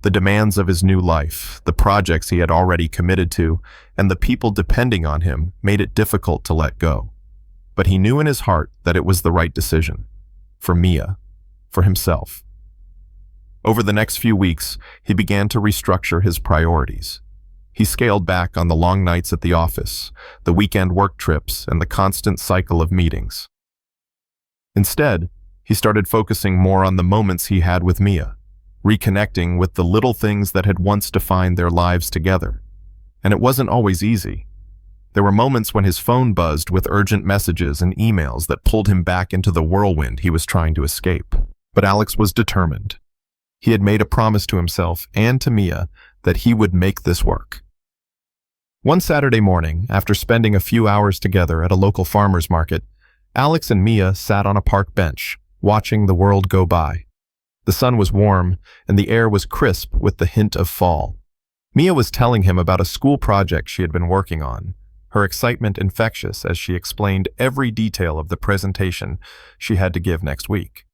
The demands of his new life, the projects he had already committed to, and the people depending on him made it difficult to let go. But he knew in his heart that it was the right decision. For Mia, for himself. Over the next few weeks, he began to restructure his priorities. He scaled back on the long nights at the office, the weekend work trips, and the constant cycle of meetings. Instead, he started focusing more on the moments he had with Mia, reconnecting with the little things that had once defined their lives together. And it wasn't always easy. There were moments when his phone buzzed with urgent messages and emails that pulled him back into the whirlwind he was trying to escape. But Alex was determined. He had made a promise to himself and to Mia that he would make this work. One Saturday morning, after spending a few hours together at a local farmer's market, Alex and Mia sat on a park bench, watching the world go by. The sun was warm, and the air was crisp with the hint of fall. Mia was telling him about a school project she had been working on, her excitement infectious as she explained every detail of the presentation she had to give next week.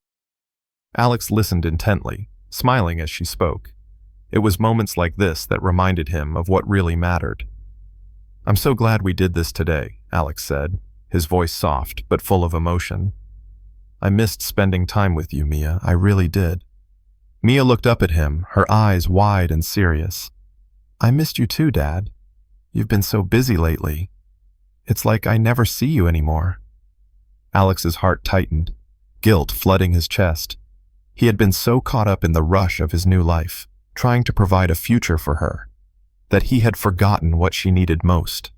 Alex listened intently, smiling as she spoke. It was moments like this that reminded him of what really mattered. I'm so glad we did this today, Alex said, his voice soft but full of emotion. I missed spending time with you, Mia, I really did. Mia looked up at him, her eyes wide and serious. I missed you too, Dad. You've been so busy lately. It's like I never see you anymore. Alex's heart tightened, guilt flooding his chest. He had been so caught up in the rush of his new life, trying to provide a future for her, that he had forgotten what she needed most: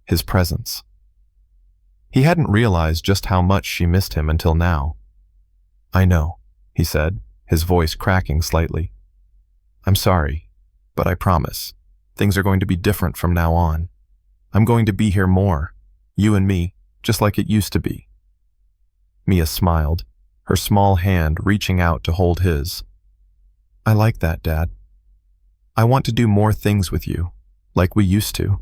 his presence. He hadn't realized just how much she missed him until now. I know, he said, his voice cracking slightly. "I'm sorry, but I promise, things are going to be different from now on. I'm going to be here more, you and me, just like it used to be." Mia smiled, her small hand reaching out to hold his. "I like that, Dad. I want to do more things with you, like we used to."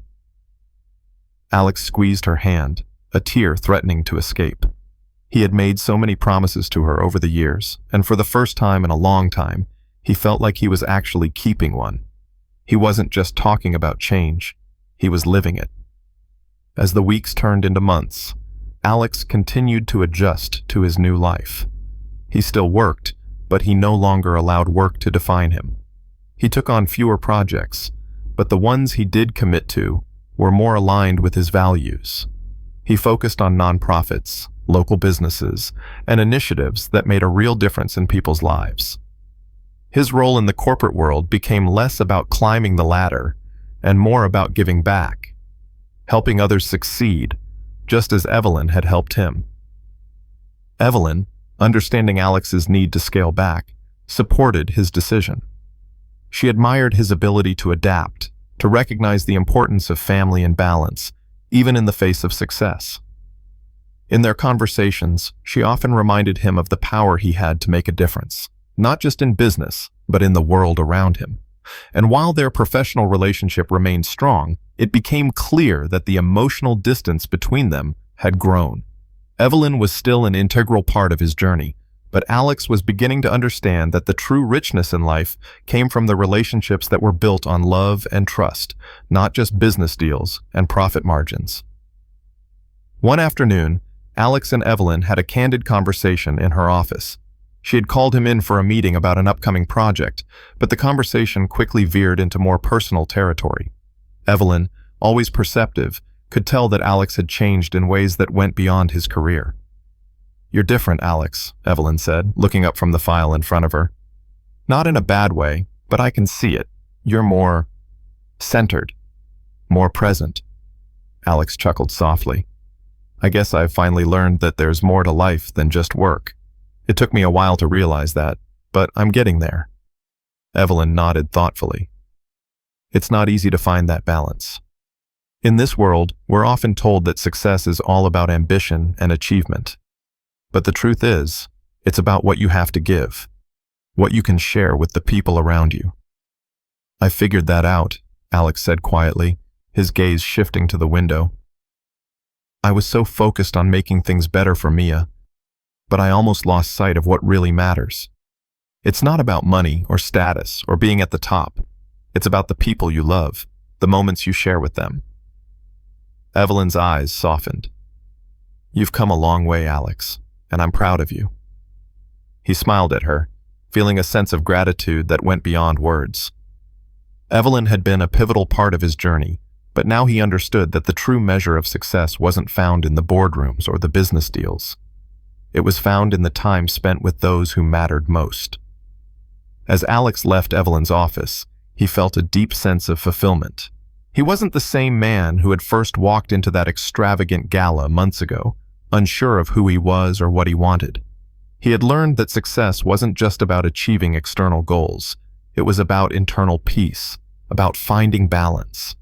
Alex squeezed her hand, a tear threatening to escape. He had made so many promises to her over the years, and for the first time in a long time, he felt like he was actually keeping one. He wasn't just talking about change, he was living it. As the weeks turned into months, Alex continued to adjust to his new life. He still worked, but he no longer allowed work to define him. He took on fewer projects, but the ones he did commit to were more aligned with his values. He focused on nonprofits, local businesses, and initiatives that made a real difference in people's lives. His role in the corporate world became less about climbing the ladder and more about giving back, helping others succeed, just as Evelyn had helped him. Evelyn, understanding Alex's need to scale back, supported his decision. She admired his ability to adapt, to recognize the importance of family and balance, even in the face of success. In their conversations, she often reminded him of the power he had to make a difference, not just in business, but in the world around him. And while their professional relationship remained strong, it became clear that the emotional distance between them had grown. Evelyn was still an integral part of his journey, but Alex was beginning to understand that the true richness in life came from the relationships that were built on love and trust, not just business deals and profit margins. One afternoon, Alex and Evelyn had a candid conversation in her office. She had called him in for a meeting about an upcoming project, but the conversation quickly veered into more personal territory. Evelyn, always perceptive, could tell that Alex had changed in ways that went beyond his career. "You're different, Alex," Evelyn said, looking up from the file in front of her. "Not in a bad way, but I can see it. You're more centered, more present." Alex chuckled softly. "I guess I've finally learned that there's more to life than just work. It took me a while to realize that, but I'm getting there." Evelyn nodded thoughtfully. "It's not easy to find that balance. In this world, we're often told that success is all about ambition and achievement. But the truth is, it's about what you have to give, what you can share with the people around you." "I figured that out," Alex said quietly, his gaze shifting to the window. "I was so focused on making things better for Mia, but I almost lost sight of what really matters. It's not about money or status or being at the top. It's about the people you love, the moments you share with them." Evelyn's eyes softened. "You've come a long way, Alex, and I'm proud of you." He smiled at her, feeling a sense of gratitude that went beyond words. Evelyn had been a pivotal part of his journey, but now he understood that the true measure of success wasn't found in the boardrooms or the business deals. It was found in the time spent with those who mattered most. As Alex left Evelyn's office, he felt a deep sense of fulfillment. He wasn't the same man who had first walked into that extravagant gala months ago, unsure of who he was or what he wanted. He had learned that success wasn't just about achieving external goals. It was about internal peace, about finding balance,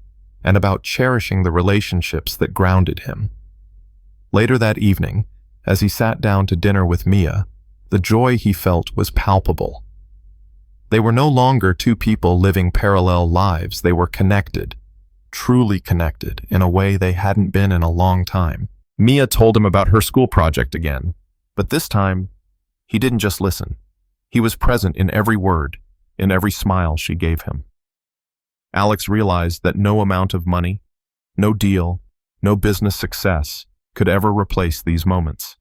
and about cherishing the relationships that grounded him. Later that evening, as he sat down to dinner with Mia, the joy he felt was palpable. They were no longer two people living parallel lives. They were connected, truly connected, in a way they hadn't been in a long time. Mia told him about her school project again, but this time, he didn't just listen. He was present in every word, in every smile she gave him. Alex realized that no amount of money, no deal, no business success could ever replace these moments.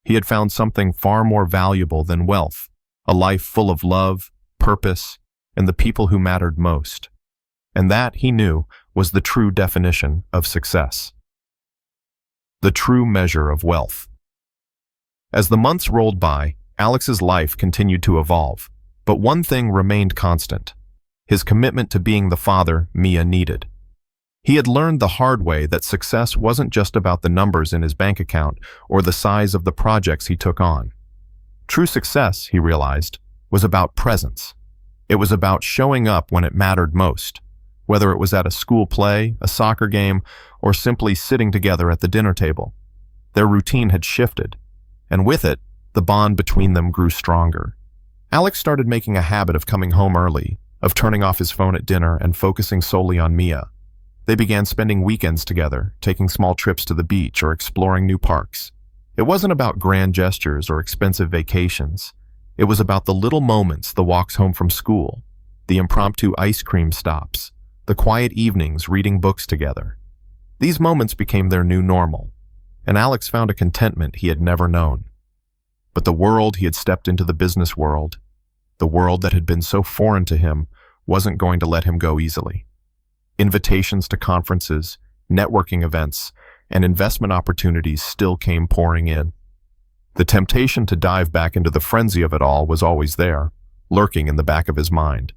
He had found something far more valuable than wealth, a life full of love, purpose, and the people who mattered most. And that, he knew, was the true definition of success. The true measure of wealth. As the months rolled by, Alex's life continued to evolve, but one thing remained constant: his commitment to being the father Mia needed. He had learned the hard way that success wasn't just about the numbers in his bank account or the size of the projects he took on. True success, he realized, was about presence. It was about showing up when it mattered most, whether it was at a school play, a soccer game, or simply sitting together at the dinner table. Their routine had shifted, and with it, the bond between them grew stronger. Alex started making a habit of coming home early, of turning off his phone at dinner and focusing solely on Mia. They began spending weekends together, taking small trips to the beach or exploring new parks. It wasn't about grand gestures or expensive vacations. It was about the little moments, the walks home from school, the impromptu ice cream stops, the quiet evenings reading books together. These moments became their new normal, and Alex found a contentment he had never known. But the world he had stepped into, the business world, the world that had been so foreign to him, wasn't going to let him go easily. Invitations to conferences, networking events, and investment opportunities still came pouring in. The temptation to dive back into the frenzy of it all was always there, lurking in the back of his mind.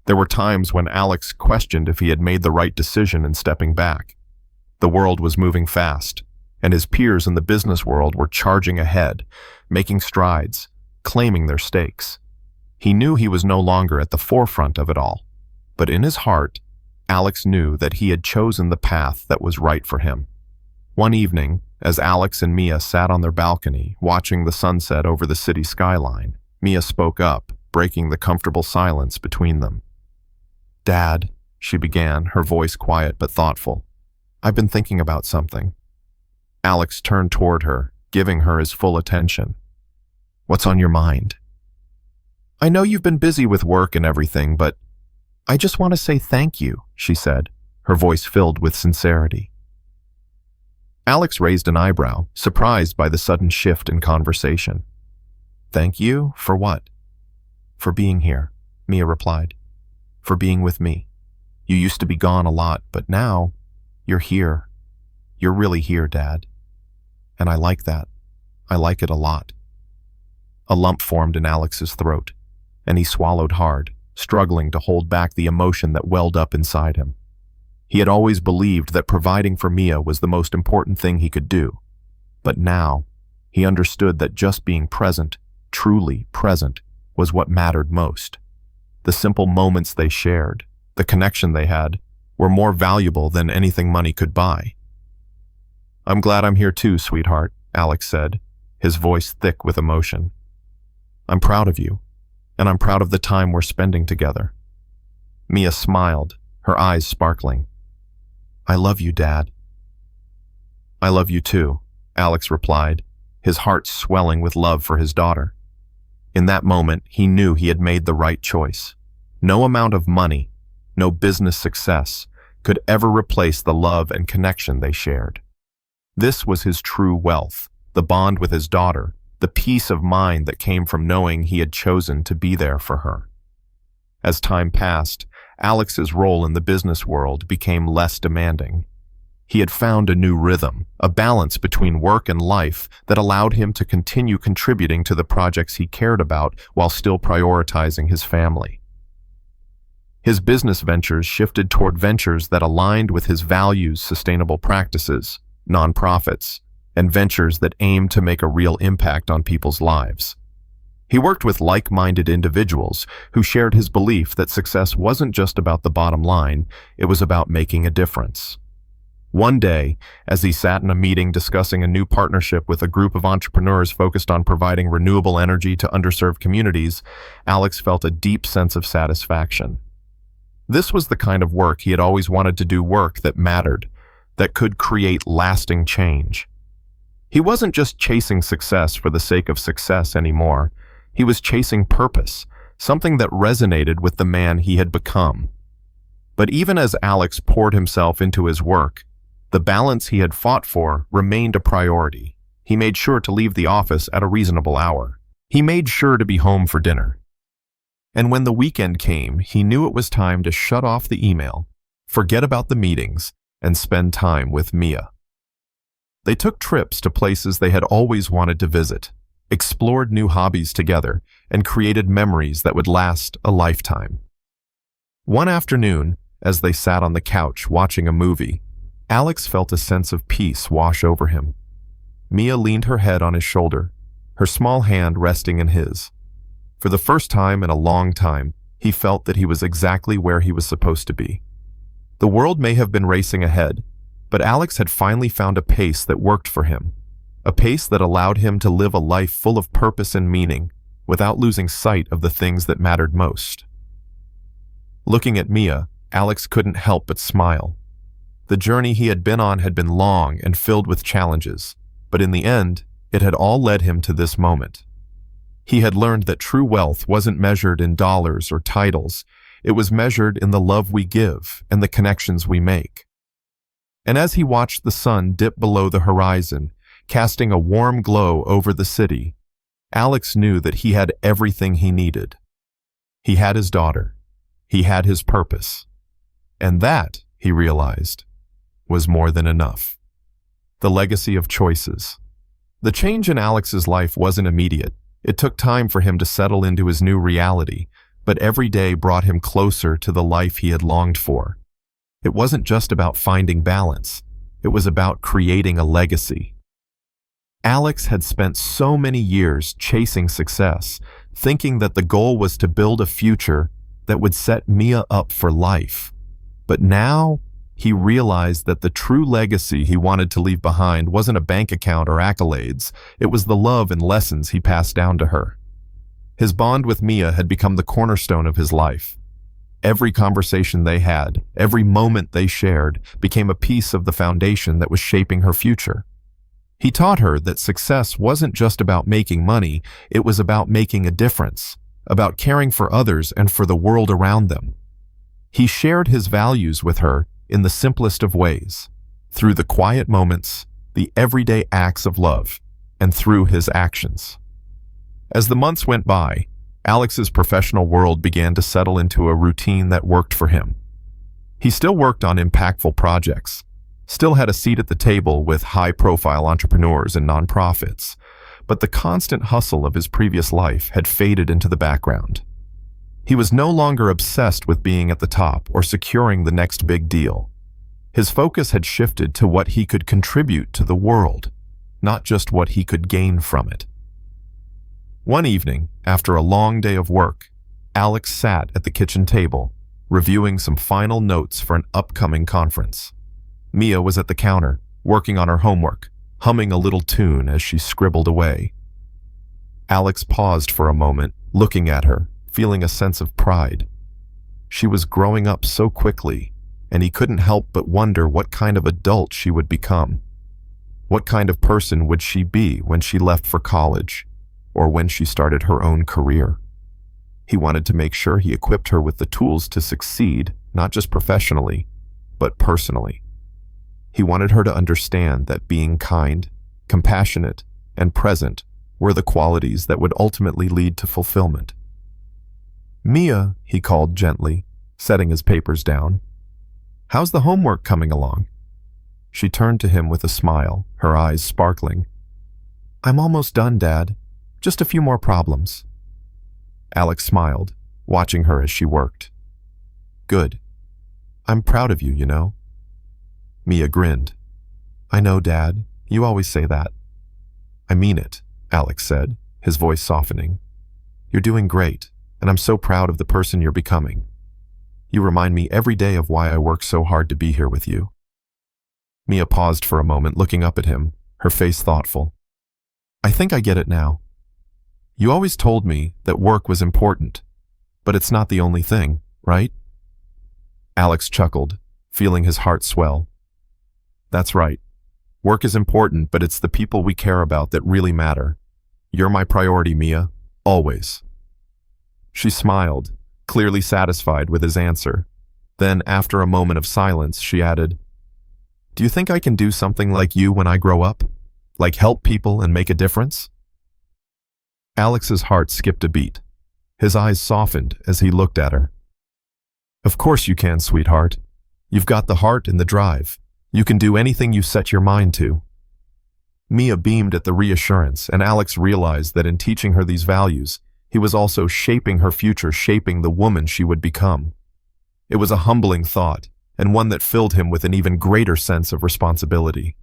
There were times when Alex questioned if he had made the right decision in stepping back. The world was moving fast, and his peers in the business world were charging ahead, making strides, claiming their stakes. He knew he was no longer at the forefront of it all, but in his heart, Alex knew that he had chosen the path that was right for him. One evening, as Alex and Mia sat on their balcony, watching the sunset over the city skyline, Mia spoke up, breaking the comfortable silence between them. "Dad," she began, her voice quiet but thoughtful, "I've been thinking about something." Alex turned toward her, giving her his full attention. "What's on your mind?" "I know you've been busy with work and everything, but I just want to say thank you," she said, her voice filled with sincerity. Alex raised an eyebrow, surprised by the sudden shift in conversation. "Thank you? For what?" "For being here," Mia replied. "For being with me. You used to be gone a lot, but now you're here. You're really here, Dad. And I like that. I like it a lot." A lump formed in Alex's throat, and he swallowed hard, struggling to hold back the emotion that welled up inside him. He had always believed that providing for Mia was the most important thing he could do, but now he understood that just being present, truly present, was what mattered most. The simple moments they shared, the connection they had, were more valuable than anything money could buy. "I'm glad I'm here too, sweetheart," Alex said, his voice thick with emotion. "I'm proud of you, and I'm proud of the time we're spending together." Mia smiled, her eyes sparkling. "I love you, Dad." "I love you too," Alex replied, his heart swelling with love for his daughter. In that moment, he knew he had made the right choice. No amount of money, no business success, could ever replace the love and connection they shared. This was his true wealth, the bond with his daughter, the peace of mind that came from knowing he had chosen to be there for her. As time passed, Alex's role in the business world became less demanding. He had found a new rhythm, a balance between work and life that allowed him to continue contributing to the projects he cared about while still prioritizing his family. His business ventures shifted toward ventures that aligned with his values: sustainable practices, nonprofits, and ventures that aimed to make a real impact on people's lives. He worked with like-minded individuals who shared his belief that success wasn't just about the bottom line, it was about making a difference. One day, as he sat in a meeting discussing a new partnership with a group of entrepreneurs focused on providing renewable energy to underserved communities, Alex felt a deep sense of satisfaction. This was the kind of work he had always wanted to do, work that mattered, that could create lasting change. He wasn't just chasing success for the sake of success anymore. He was chasing purpose, something that resonated with the man he had become. But even as Alex poured himself into his work, the balance he had fought for remained a priority. He made sure to leave the office at a reasonable hour. He made sure to be home for dinner. And when the weekend came, he knew it was time to shut off the email, forget about the meetings, and spend time with Mia. They took trips to places they had always wanted to visit, explored new hobbies together, and created memories that would last a lifetime. One afternoon, as they sat on the couch watching a movie, Alex felt a sense of peace wash over him. Mia leaned her head on his shoulder, her small hand resting in his. For the first time in a long time, he felt that he was exactly where he was supposed to be. The world may have been racing ahead, but Alex had finally found a pace that worked for him, a pace that allowed him to live a life full of purpose and meaning without losing sight of the things that mattered most. Looking at Mia, Alex couldn't help but smile. The journey he had been on had been long and filled with challenges, but in the end, it had all led him to this moment. He had learned that true wealth wasn't measured in dollars or titles. It was measured in the love we give and the connections we make. And as he watched the sun dip below the horizon, casting a warm glow over the city, Alex knew that he had everything he needed. He had his daughter. He had his purpose. And that, he realized, was more than enough. The legacy of choices. The change in Alex's life wasn't immediate. It took time for him to settle into his new reality, but every day brought him closer to the life he had longed for. It wasn't just about finding balance. It was about creating a legacy. Alex had spent so many years chasing success, thinking that the goal was to build a future that would set Mia up for life. But now, he realized that the true legacy he wanted to leave behind wasn't a bank account or accolades. It was the love and lessons he passed down to her. His bond with Mia had become the cornerstone of his life. Every conversation they had, every moment they shared, became a piece of the foundation that was shaping her future. He taught her that success wasn't just about making money, it was about making a difference, about caring for others and for the world around them. He shared his values with her in the simplest of ways, through the quiet moments, the everyday acts of love, and through his actions. As the months went by, Alex's professional world began to settle into a routine that worked for him. He still worked on impactful projects, still had a seat at the table with high-profile entrepreneurs and nonprofits, but the constant hustle of his previous life had faded into the background. He was no longer obsessed with being at the top or securing the next big deal. His focus had shifted to what he could contribute to the world, not just what he could gain from it. One evening, after a long day of work, Alex sat at the kitchen table, reviewing some final notes for an upcoming conference. Mia was at the counter, working on her homework, humming a little tune as she scribbled away. Alex paused for a moment, looking at her, feeling a sense of pride. She was growing up so quickly, and he couldn't help but wonder what kind of adult she would become. What kind of person would she be when she left for college, or when she started her own career? He wanted to make sure he equipped her with the tools to succeed, not just professionally, but personally. He wanted her to understand that being kind, compassionate, and present were the qualities that would ultimately lead to fulfillment. "Mia," he called gently, setting his papers down. "How's the homework coming along?" She turned to him with a smile, her eyes sparkling. "I'm almost done, Dad. Just a few more problems." Alex smiled, watching her as she worked. "Good. I'm proud of you, you know." Mia grinned. "I know, Dad. You always say that." "I mean it," Alex said, his voice softening. "You're doing great, and I'm so proud of the person you're becoming. You remind me every day of why I work so hard to be here with you." Mia paused for a moment, looking up at him, her face thoughtful. "I think I get it now. You always told me that work was important, but it's not the only thing, right?" Alex chuckled, feeling his heart swell. "That's right. Work is important, but it's the people we care about that really matter. You're my priority, Mia, always." She smiled, clearly satisfied with his answer. Then, after a moment of silence, she added, "Do you think I can do something like you when I grow up? Like help people and make a difference?" Alex's heart skipped a beat. His eyes softened as he looked at her. "Of course you can, sweetheart. You've got the heart and the drive. You can do anything you set your mind to." Mia beamed at the reassurance, and Alex realized that in teaching her these values, he was also shaping her future, shaping the woman she would become. It was a humbling thought, and one that filled him with an even greater sense of responsibility.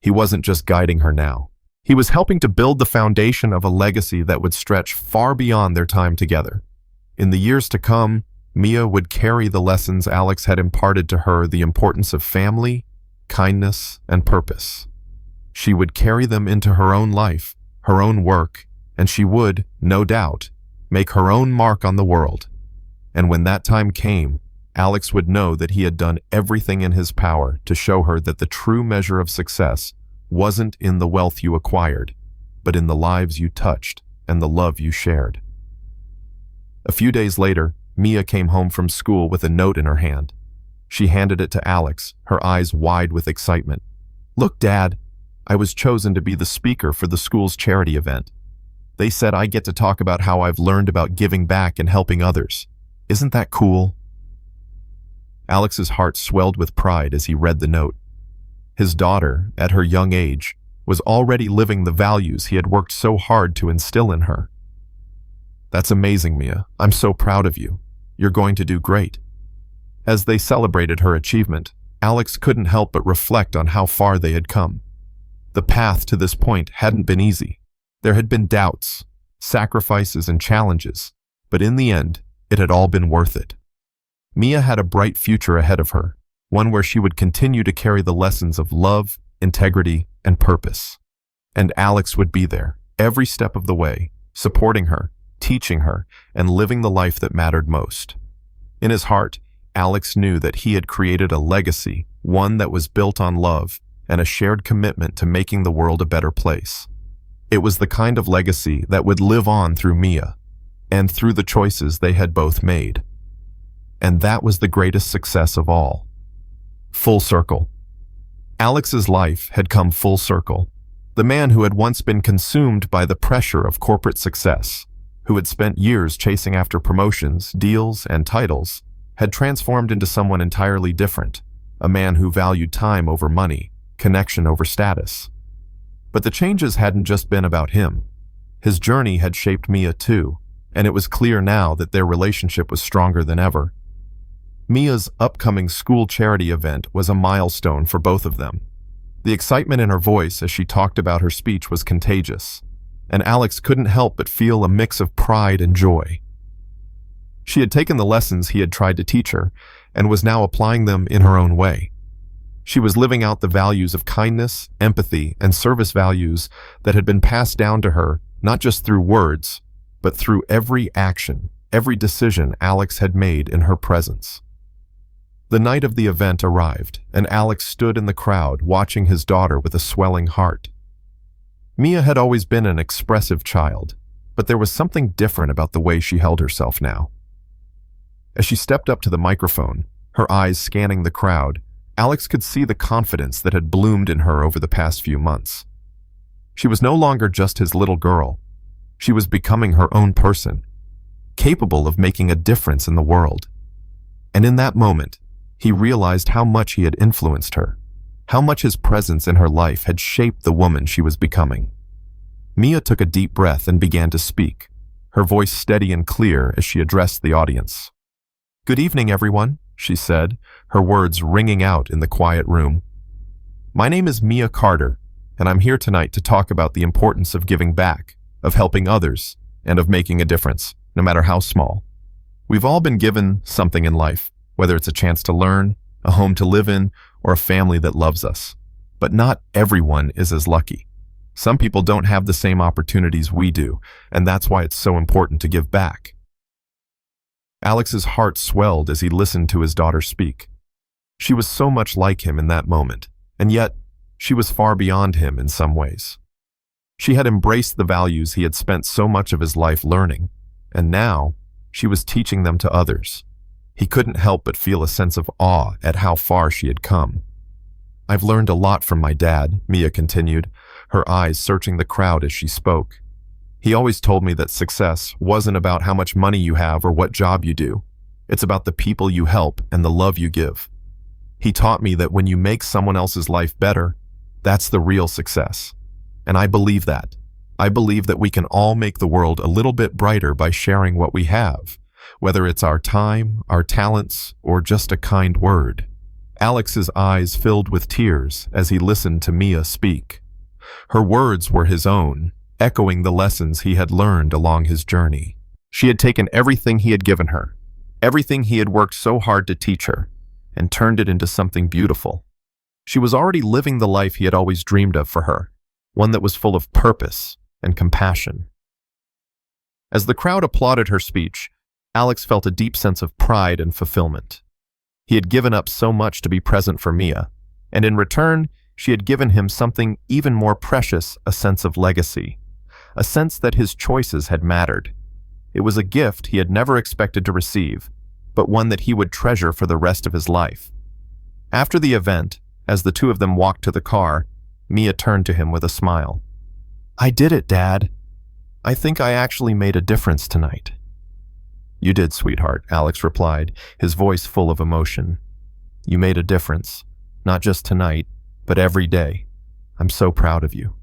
He wasn't just guiding her now. He was helping to build the foundation of a legacy that would stretch far beyond their time together. In the years to come, Mia would carry the lessons Alex had imparted to her, the importance of family, kindness, and purpose. She would carry them into her own life, her own work, and she would, no doubt, make her own mark on the world. And when that time came, Alex would know that he had done everything in his power to show her that the true measure of success wasn't in the wealth you acquired, but in the lives you touched and the love you shared. A few days later, Mia came home from school with a note in her hand. She handed it to Alex, her eyes wide with excitement. "Look, Dad, I was chosen to be the speaker for the school's charity event. They said I get to talk about how I've learned about giving back and helping others. Isn't that cool?" Alex's heart swelled with pride as he read the note. His daughter, at her young age, was already living the values he had worked so hard to instill in her. "That's amazing, Mia. I'm so proud of you. You're going to do great." As they celebrated her achievement, Alex couldn't help but reflect on how far they had come. The path to this point hadn't been easy. There had been doubts, sacrifices, and challenges, but in the end, it had all been worth it. Mia had a bright future ahead of her, one where she would continue to carry the lessons of love, integrity, and purpose. And Alex would be there, every step of the way, supporting her, teaching her, and living the life that mattered most. In his heart, Alex knew that he had created a legacy, one that was built on love and a shared commitment to making the world a better place. It was the kind of legacy that would live on through Mia, and through the choices they had both made. And that was the greatest success of all. Full circle. Alex's life had come full circle. The man who had once been consumed by the pressure of corporate success, who had spent years chasing after promotions, deals, and titles, had transformed into someone entirely different, a man who valued time over money, connection over status. But the changes hadn't just been about him. His journey had shaped Mia too, and it was clear now that their relationship was stronger than ever. Mia's upcoming school charity event was a milestone for both of them. The excitement in her voice as she talked about her speech was contagious, and Alex couldn't help but feel a mix of pride and joy. She had taken the lessons he had tried to teach her and was now applying them in her own way. She was living out the values of kindness, empathy, and service values that had been passed down to her not just through words, but through every action, every decision Alex had made in her presence. The night of the event arrived, and Alex stood in the crowd watching his daughter with a swelling heart. Mia had always been an expressive child, but there was something different about the way she held herself now. As she stepped up to the microphone, her eyes scanning the crowd, Alex could see the confidence that had bloomed in her over the past few months. She was no longer just his little girl. She was becoming her own person, capable of making a difference in the world. And in that moment, he realized how much he had influenced her, how much his presence in her life had shaped the woman she was becoming. Mia took a deep breath and began to speak, her voice steady and clear as she addressed the audience. "Good evening, everyone," she said, her words ringing out in the quiet room. "My name is Mia Carter, and I'm here tonight to talk about the importance of giving back, of helping others, and of making a difference, no matter how small. We've all been given something in life, whether it's a chance to learn, a home to live in, or a family that loves us. But not everyone is as lucky. Some people don't have the same opportunities we do, and that's why it's so important to give back." Alex's heart swelled as he listened to his daughter speak. She was so much like him in that moment, and yet she was far beyond him in some ways. She had embraced the values he had spent so much of his life learning, and now she was teaching them to others. He couldn't help but feel a sense of awe at how far she had come. "I've learned a lot from my dad," Mia continued, her eyes searching the crowd as she spoke. "He always told me that success wasn't about how much money you have or what job you do. It's about the people you help and the love you give. He taught me that when you make someone else's life better, that's the real success. And I believe that. I believe that we can all make the world a little bit brighter by sharing what we have, whether it's our time, our talents, or just a kind word." Alex's eyes filled with tears as he listened to Mia speak. Her words were his own, echoing the lessons he had learned along his journey. She had taken everything he had given her, everything he had worked so hard to teach her, and turned it into something beautiful. She was already living the life he had always dreamed of for her, one that was full of purpose and compassion. As the crowd applauded her speech, Alex felt a deep sense of pride and fulfillment. He had given up so much to be present for Mia, and in return, she had given him something even more precious, a sense of legacy, a sense that his choices had mattered. It was a gift he had never expected to receive, but one that he would treasure for the rest of his life. After the event, as the two of them walked to the car, Mia turned to him with a smile. "I did it, Dad. I think I actually made a difference tonight." "You did, sweetheart," Alex replied, his voice full of emotion. "You made a difference, not just tonight, but every day. I'm so proud of you."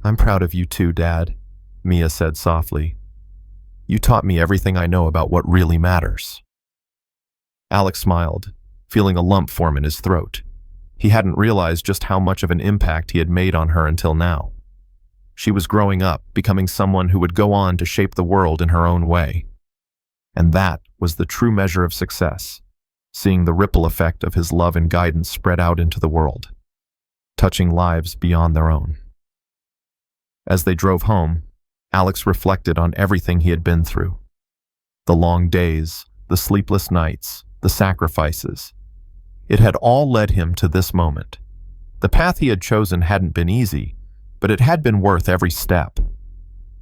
"I'm proud of you too, Dad," Mia said softly. "You taught me everything I know about what really matters." Alex smiled, feeling a lump form in his throat. He hadn't realized just how much of an impact he had made on her until now. She was growing up, becoming someone who would go on to shape the world in her own way. And that was the true measure of success, seeing the ripple effect of his love and guidance spread out into the world, touching lives beyond their own. As they drove home, Alex reflected on everything he had been through. The long days, the sleepless nights, the sacrifices. It had all led him to this moment. The path he had chosen hadn't been easy, but it had been worth every step.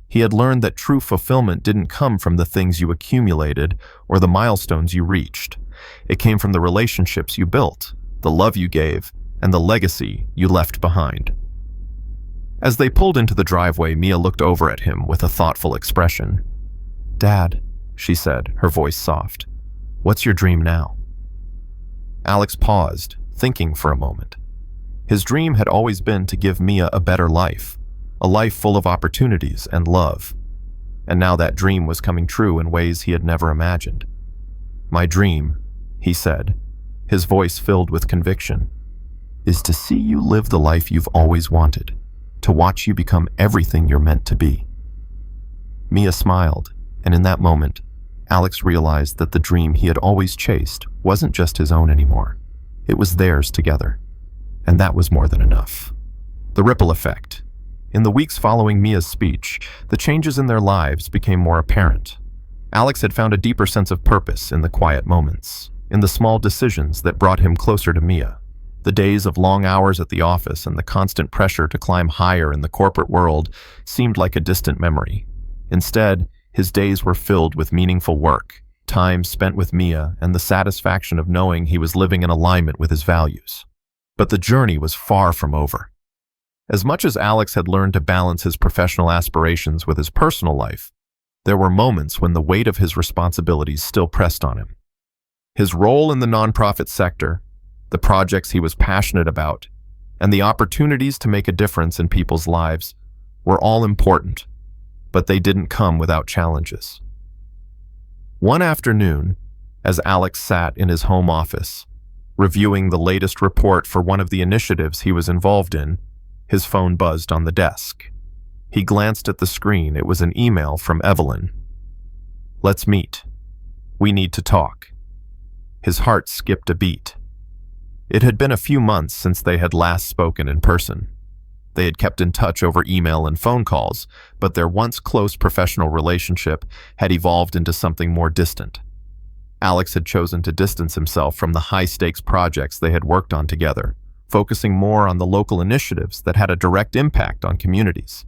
He had learned that true fulfillment didn't come from the things you accumulated or the milestones you reached. It came from the relationships you built, the love you gave, and the legacy you left behind. As they pulled into the driveway, Mia looked over at him with a thoughtful expression. "Dad," she said, her voice soft, "what's your dream now?" Alex paused, thinking for a moment. His dream had always been to give Mia a better life, a life full of opportunities and love. And now that dream was coming true in ways he had never imagined. "My dream," he said, his voice filled with conviction, "is to see you live the life you've always wanted, to watch you become everything you're meant to be." Mia smiled, and in that moment, Alex realized that the dream he had always chased wasn't just his own anymore. It was theirs together. And that was more than enough. The ripple effect. In the weeks following Mia's speech, the changes in their lives became more apparent. Alex had found a deeper sense of purpose in the quiet moments, in the small decisions that brought him closer to Mia. The days of long hours at the office and the constant pressure to climb higher in the corporate world seemed like a distant memory. Instead, his days were filled with meaningful work, time spent with Mia, and the satisfaction of knowing he was living in alignment with his values. But the journey was far from over. As much as Alex had learned to balance his professional aspirations with his personal life, there were moments when the weight of his responsibilities still pressed on him. His role in the nonprofit sector, the projects he was passionate about, and the opportunities to make a difference in people's lives were all important, but they didn't come without challenges. One afternoon, as Alex sat in his home office, reviewing the latest report for one of the initiatives he was involved in, his phone buzzed on the desk. He glanced at the screen. It was an email from Evelyn. "Let's meet. We need to talk." His heart skipped a beat. It had been a few months since they had last spoken in person. They had kept in touch over email and phone calls, but their once close professional relationship had evolved into something more distant. Alex had chosen to distance himself from the high-stakes projects they had worked on together, focusing more on the local initiatives that had a direct impact on communities.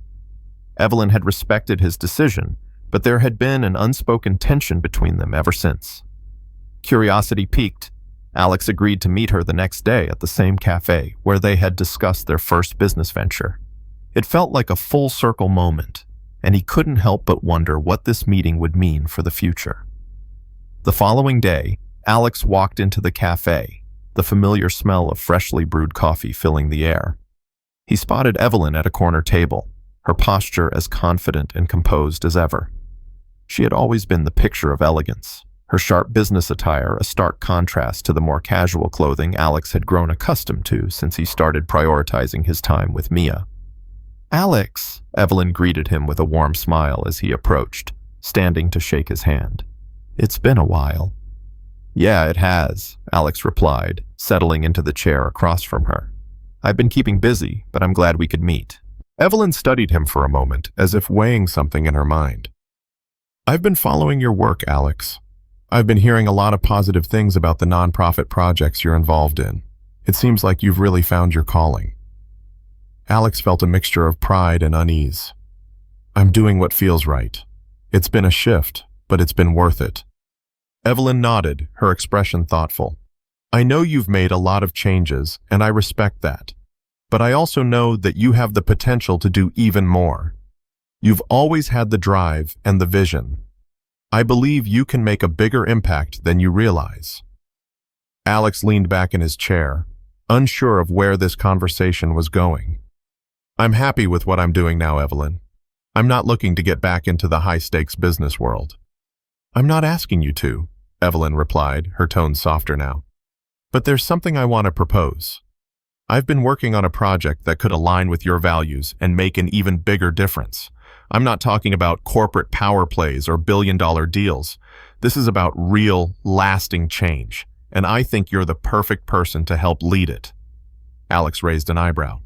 Evelyn had respected his decision, but there had been an unspoken tension between them ever since. Curiosity piqued. Alex agreed to meet her the next day at the same cafe where they had discussed their first business venture. It felt like a full-circle moment, and he couldn't help but wonder what this meeting would mean for the future. The following day, Alex walked into the cafe, the familiar smell of freshly brewed coffee filling the air. He spotted Evelyn at a corner table, her posture as confident and composed as ever. She had always been the picture of elegance, her sharp business attire a stark contrast to the more casual clothing Alex had grown accustomed to since he started prioritizing his time with Mia. "Alex," Evelyn greeted him with a warm smile as he approached, standing to shake his hand. "It's been a while." "Yeah, it has," Alex replied, settling into the chair across from her. "I've been keeping busy, but I'm glad we could meet." Evelyn studied him for a moment, as if weighing something in her mind. "I've been following your work, Alex. I've been hearing a lot of positive things about the nonprofit projects you're involved in. It seems like you've really found your calling." Alex felt a mixture of pride and unease. "I'm doing what feels right. It's been a shift, but it's been worth it." Evelyn nodded, her expression thoughtful. "I know you've made a lot of changes, and I respect that. But I also know that you have the potential to do even more. You've always had the drive and the vision. I believe you can make a bigger impact than you realize." Alex leaned back in his chair, unsure of where this conversation was going. "I'm happy with what I'm doing now, Evelyn. I'm not looking to get back into the high-stakes business world." "I'm not asking you to," Evelyn replied, her tone softer now. "But there's something I want to propose. I've been working on a project that could align with your values and make an even bigger difference. I'm not talking about corporate power plays or billion-dollar deals. This is about real, lasting change, and I think you're the perfect person to help lead it." Alex raised an eyebrow.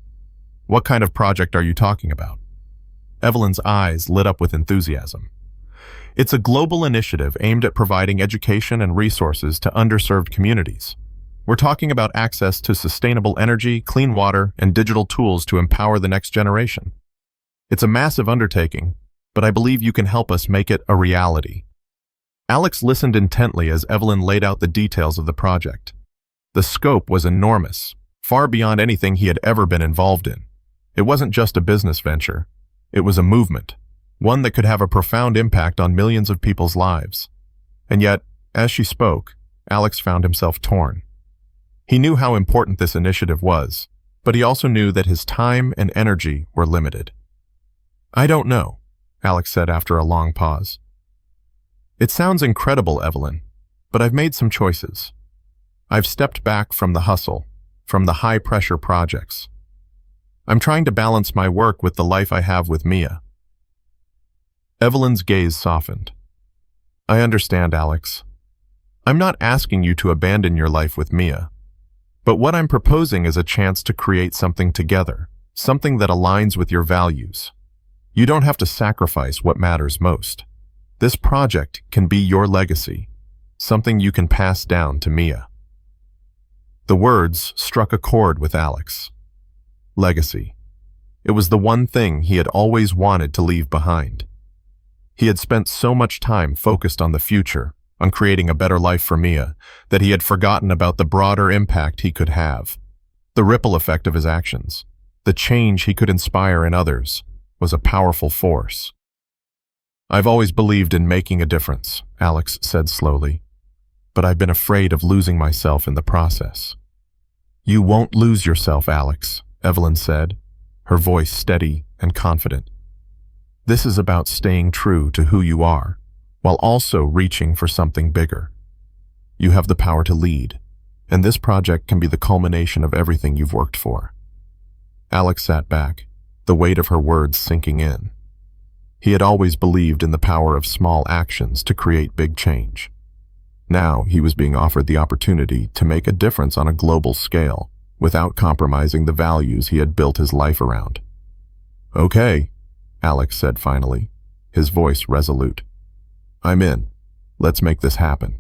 "What kind of project are you talking about?" Evelyn's eyes lit up with enthusiasm. "It's a global initiative aimed at providing education and resources to underserved communities. We're talking about access to sustainable energy, clean water, and digital tools to empower the next generation. It's a massive undertaking, but I believe you can help us make it a reality." Alex listened intently as Evelyn laid out the details of the project. The scope was enormous, far beyond anything he had ever been involved in. It wasn't just a business venture. It was a movement, one that could have a profound impact on millions of people's lives. And yet, as she spoke, Alex found himself torn. He knew how important this initiative was, but he also knew that his time and energy were limited. "I don't know," Alex said after a long pause. "It sounds incredible, Evelyn, but I've made some choices. I've stepped back from the hustle, from the high-pressure projects. I'm trying to balance my work with the life I have with Mia." Evelyn's gaze softened. "I understand, Alex. I'm not asking you to abandon your life with Mia, but what I'm proposing is a chance to create something together, something that aligns with your values. You don't have to sacrifice what matters most. This project can be your legacy, something you can pass down to Mia." The words struck a chord with Alex. Legacy. It was the one thing he had always wanted to leave behind. He had spent so much time focused on the future, on creating a better life for Mia, that he had forgotten about the broader impact he could have. The ripple effect of his actions, the change he could inspire in others, was a powerful force. "I've always believed in making a difference," Alex said slowly, "but I've been afraid of losing myself in the process." "You won't lose yourself, Alex," Evelyn said, her voice steady and confident. "This is about staying true to who you are, while also reaching for something bigger. You have the power to lead, and this project can be the culmination of everything you've worked for." Alex sat back, the weight of her words sinking in. He had always believed in the power of small actions to create big change. Now he was being offered the opportunity to make a difference on a global scale, without compromising the values he had built his life around. "Okay," Alex said finally, his voice resolute. "I'm in. Let's make this happen."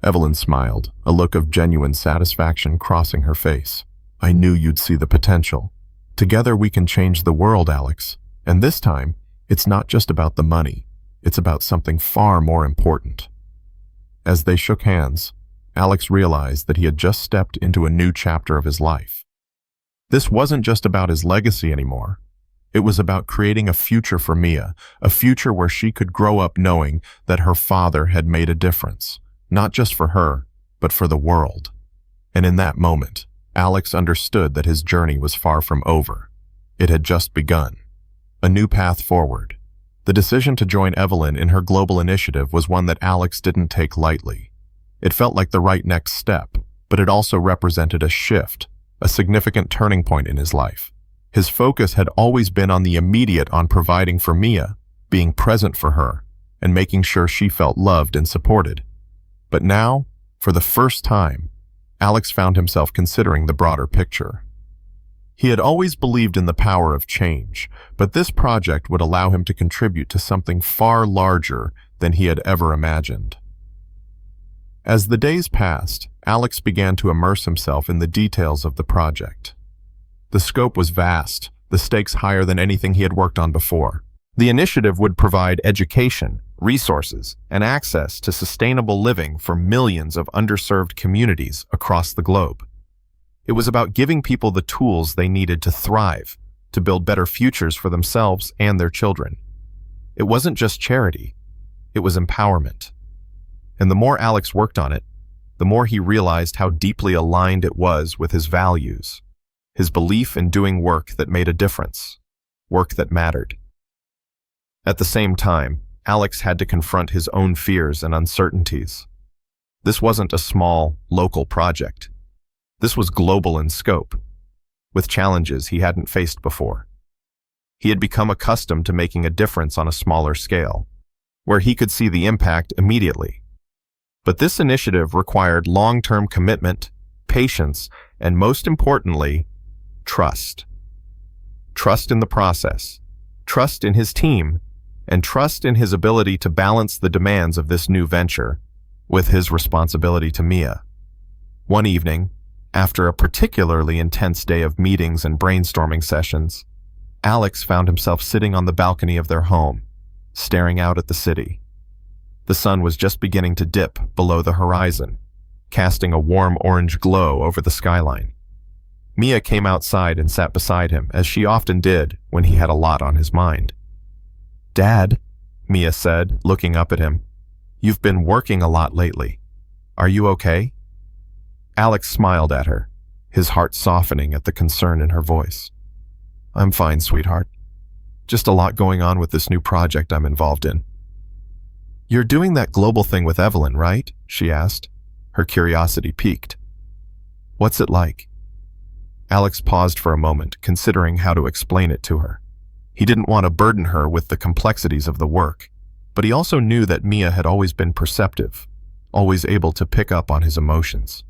Evelyn smiled, a look of genuine satisfaction crossing her face. "I knew you'd see the potential. Together we can change the world, Alex. And this time, it's not just about the money. It's about something far more important." As they shook hands, Alex realized that he had just stepped into a new chapter of his life. This wasn't just about his legacy anymore. It was about creating a future for Mia, a future where she could grow up knowing that her father had made a difference, not just for her, but for the world. And in that moment, Alex understood that his journey was far from over. It had just begun. A new path forward. The decision to join Evelyn in her global initiative was one that Alex didn't take lightly. It felt like the right next step, but it also represented a shift, a significant turning point in his life. His focus had always been on the immediate, on providing for Mia, being present for her, and making sure she felt loved and supported. But now, for the first time, Alex found himself considering the broader picture. He had always believed in the power of change, but this project would allow him to contribute to something far larger than he had ever imagined. As the days passed, Alex began to immerse himself in the details of the project. The scope was vast, the stakes higher than anything he had worked on before. The initiative would provide education, resources, and access to sustainable living for millions of underserved communities across the globe. It was about giving people the tools they needed to thrive, to build better futures for themselves and their children. It wasn't just charity, it was empowerment. And the more Alex worked on it, the more he realized how deeply aligned it was with his values, his belief in doing work that made a difference, work that mattered. At the same time, Alex had to confront his own fears and uncertainties. This wasn't a small, local project. This was global in scope, with challenges he hadn't faced before. He had become accustomed to making a difference on a smaller scale, where he could see the impact immediately. But this initiative required long-term commitment, patience, and most importantly, trust. Trust in the process, trust in his team, and trust in his ability to balance the demands of this new venture with his responsibility to Mia. One evening, after a particularly intense day of meetings and brainstorming sessions, Alex found himself sitting on the balcony of their home, staring out at the city. The sun was just beginning to dip below the horizon, casting a warm orange glow over the skyline. Mia came outside and sat beside him, as she often did when he had a lot on his mind. "Dad," Mia said, looking up at him, "you've been working a lot lately. Are you okay?" Alex smiled at her, his heart softening at the concern in her voice. "I'm fine, sweetheart. Just a lot going on with this new project I'm involved in." "You're doing that global thing with Evelyn, right?" she asked, her curiosity piqued. "What's it like?" Alex paused for a moment, considering how to explain it to her. He didn't want to burden her with the complexities of the work, but he also knew that Mia had always been perceptive, always able to pick up on his emotions.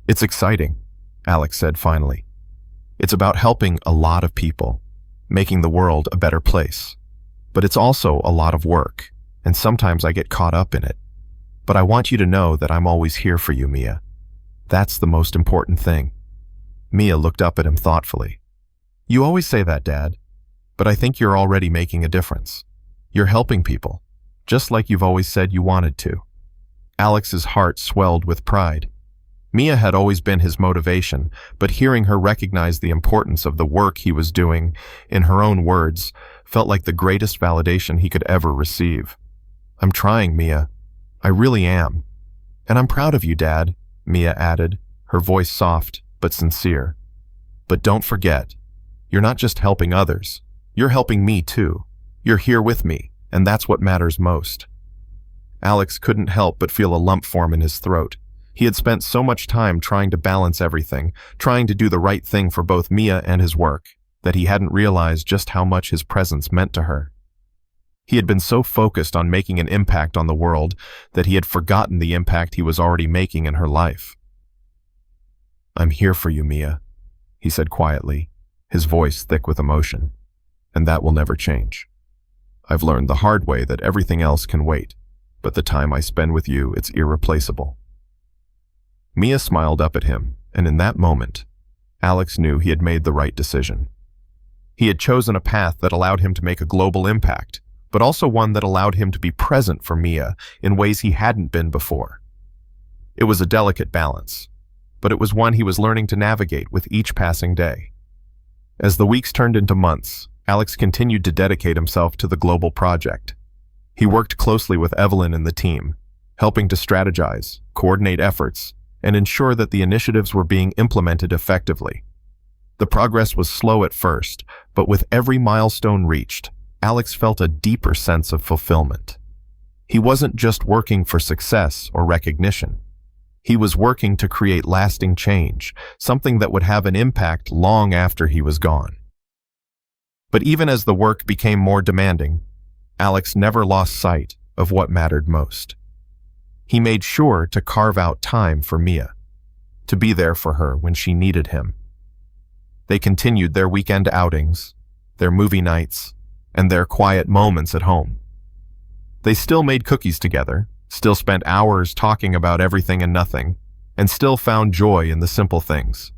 "It's exciting," Alex said finally. "It's about helping a lot of people, making the world a better place. But it's also a lot of work, and sometimes I get caught up in it. But I want you to know that I'm always here for you, Mia. That's the most important thing." Mia looked up at him thoughtfully. "You always say that, Dad, but I think you're already making a difference. You're helping people, just like you've always said you wanted to." Alex's heart swelled with pride. Mia had always been his motivation, but hearing her recognize the importance of the work he was doing, in her own words, felt like the greatest validation he could ever receive. "I'm trying, Mia. I really am. And I'm proud of you, Dad," Mia added, her voice soft but sincere. "But don't forget, you're not just helping others. You're helping me too. You're here with me, and that's what matters most." Alex couldn't help but feel a lump form in his throat. He had spent so much time trying to balance everything, trying to do the right thing for both Mia and his work, that he hadn't realized just how much his presence meant to her. He had been so focused on making an impact on the world that he had forgotten the impact he was already making in her life. "I'm here for you, Mia," he said quietly, his voice thick with emotion. "And that will never change. I've learned the hard way that everything else can wait, but the time I spend with you, it's irreplaceable." Mia smiled up at him, and in that moment, Alex knew he had made the right decision. He had chosen a path that allowed him to make a global impact, but also one that allowed him to be present for Mia in ways he hadn't been before. It was a delicate balance, but it was one he was learning to navigate with each passing day. As the weeks turned into months, Alex continued to dedicate himself to the global project. He worked closely with Evelyn and the team, helping to strategize, coordinate efforts, and ensure that the initiatives were being implemented effectively. The progress was slow at first, but with every milestone reached, Alex felt a deeper sense of fulfillment. He wasn't just working for success or recognition. He was working to create lasting change, something that would have an impact long after he was gone. But even as the work became more demanding, Alex never lost sight of what mattered most. He made sure to carve out time for Mia, to be there for her when she needed him. They continued their weekend outings, their movie nights, and their quiet moments at home. They still made cookies together, still spent hours talking about everything and nothing, and still found joy in the simple things.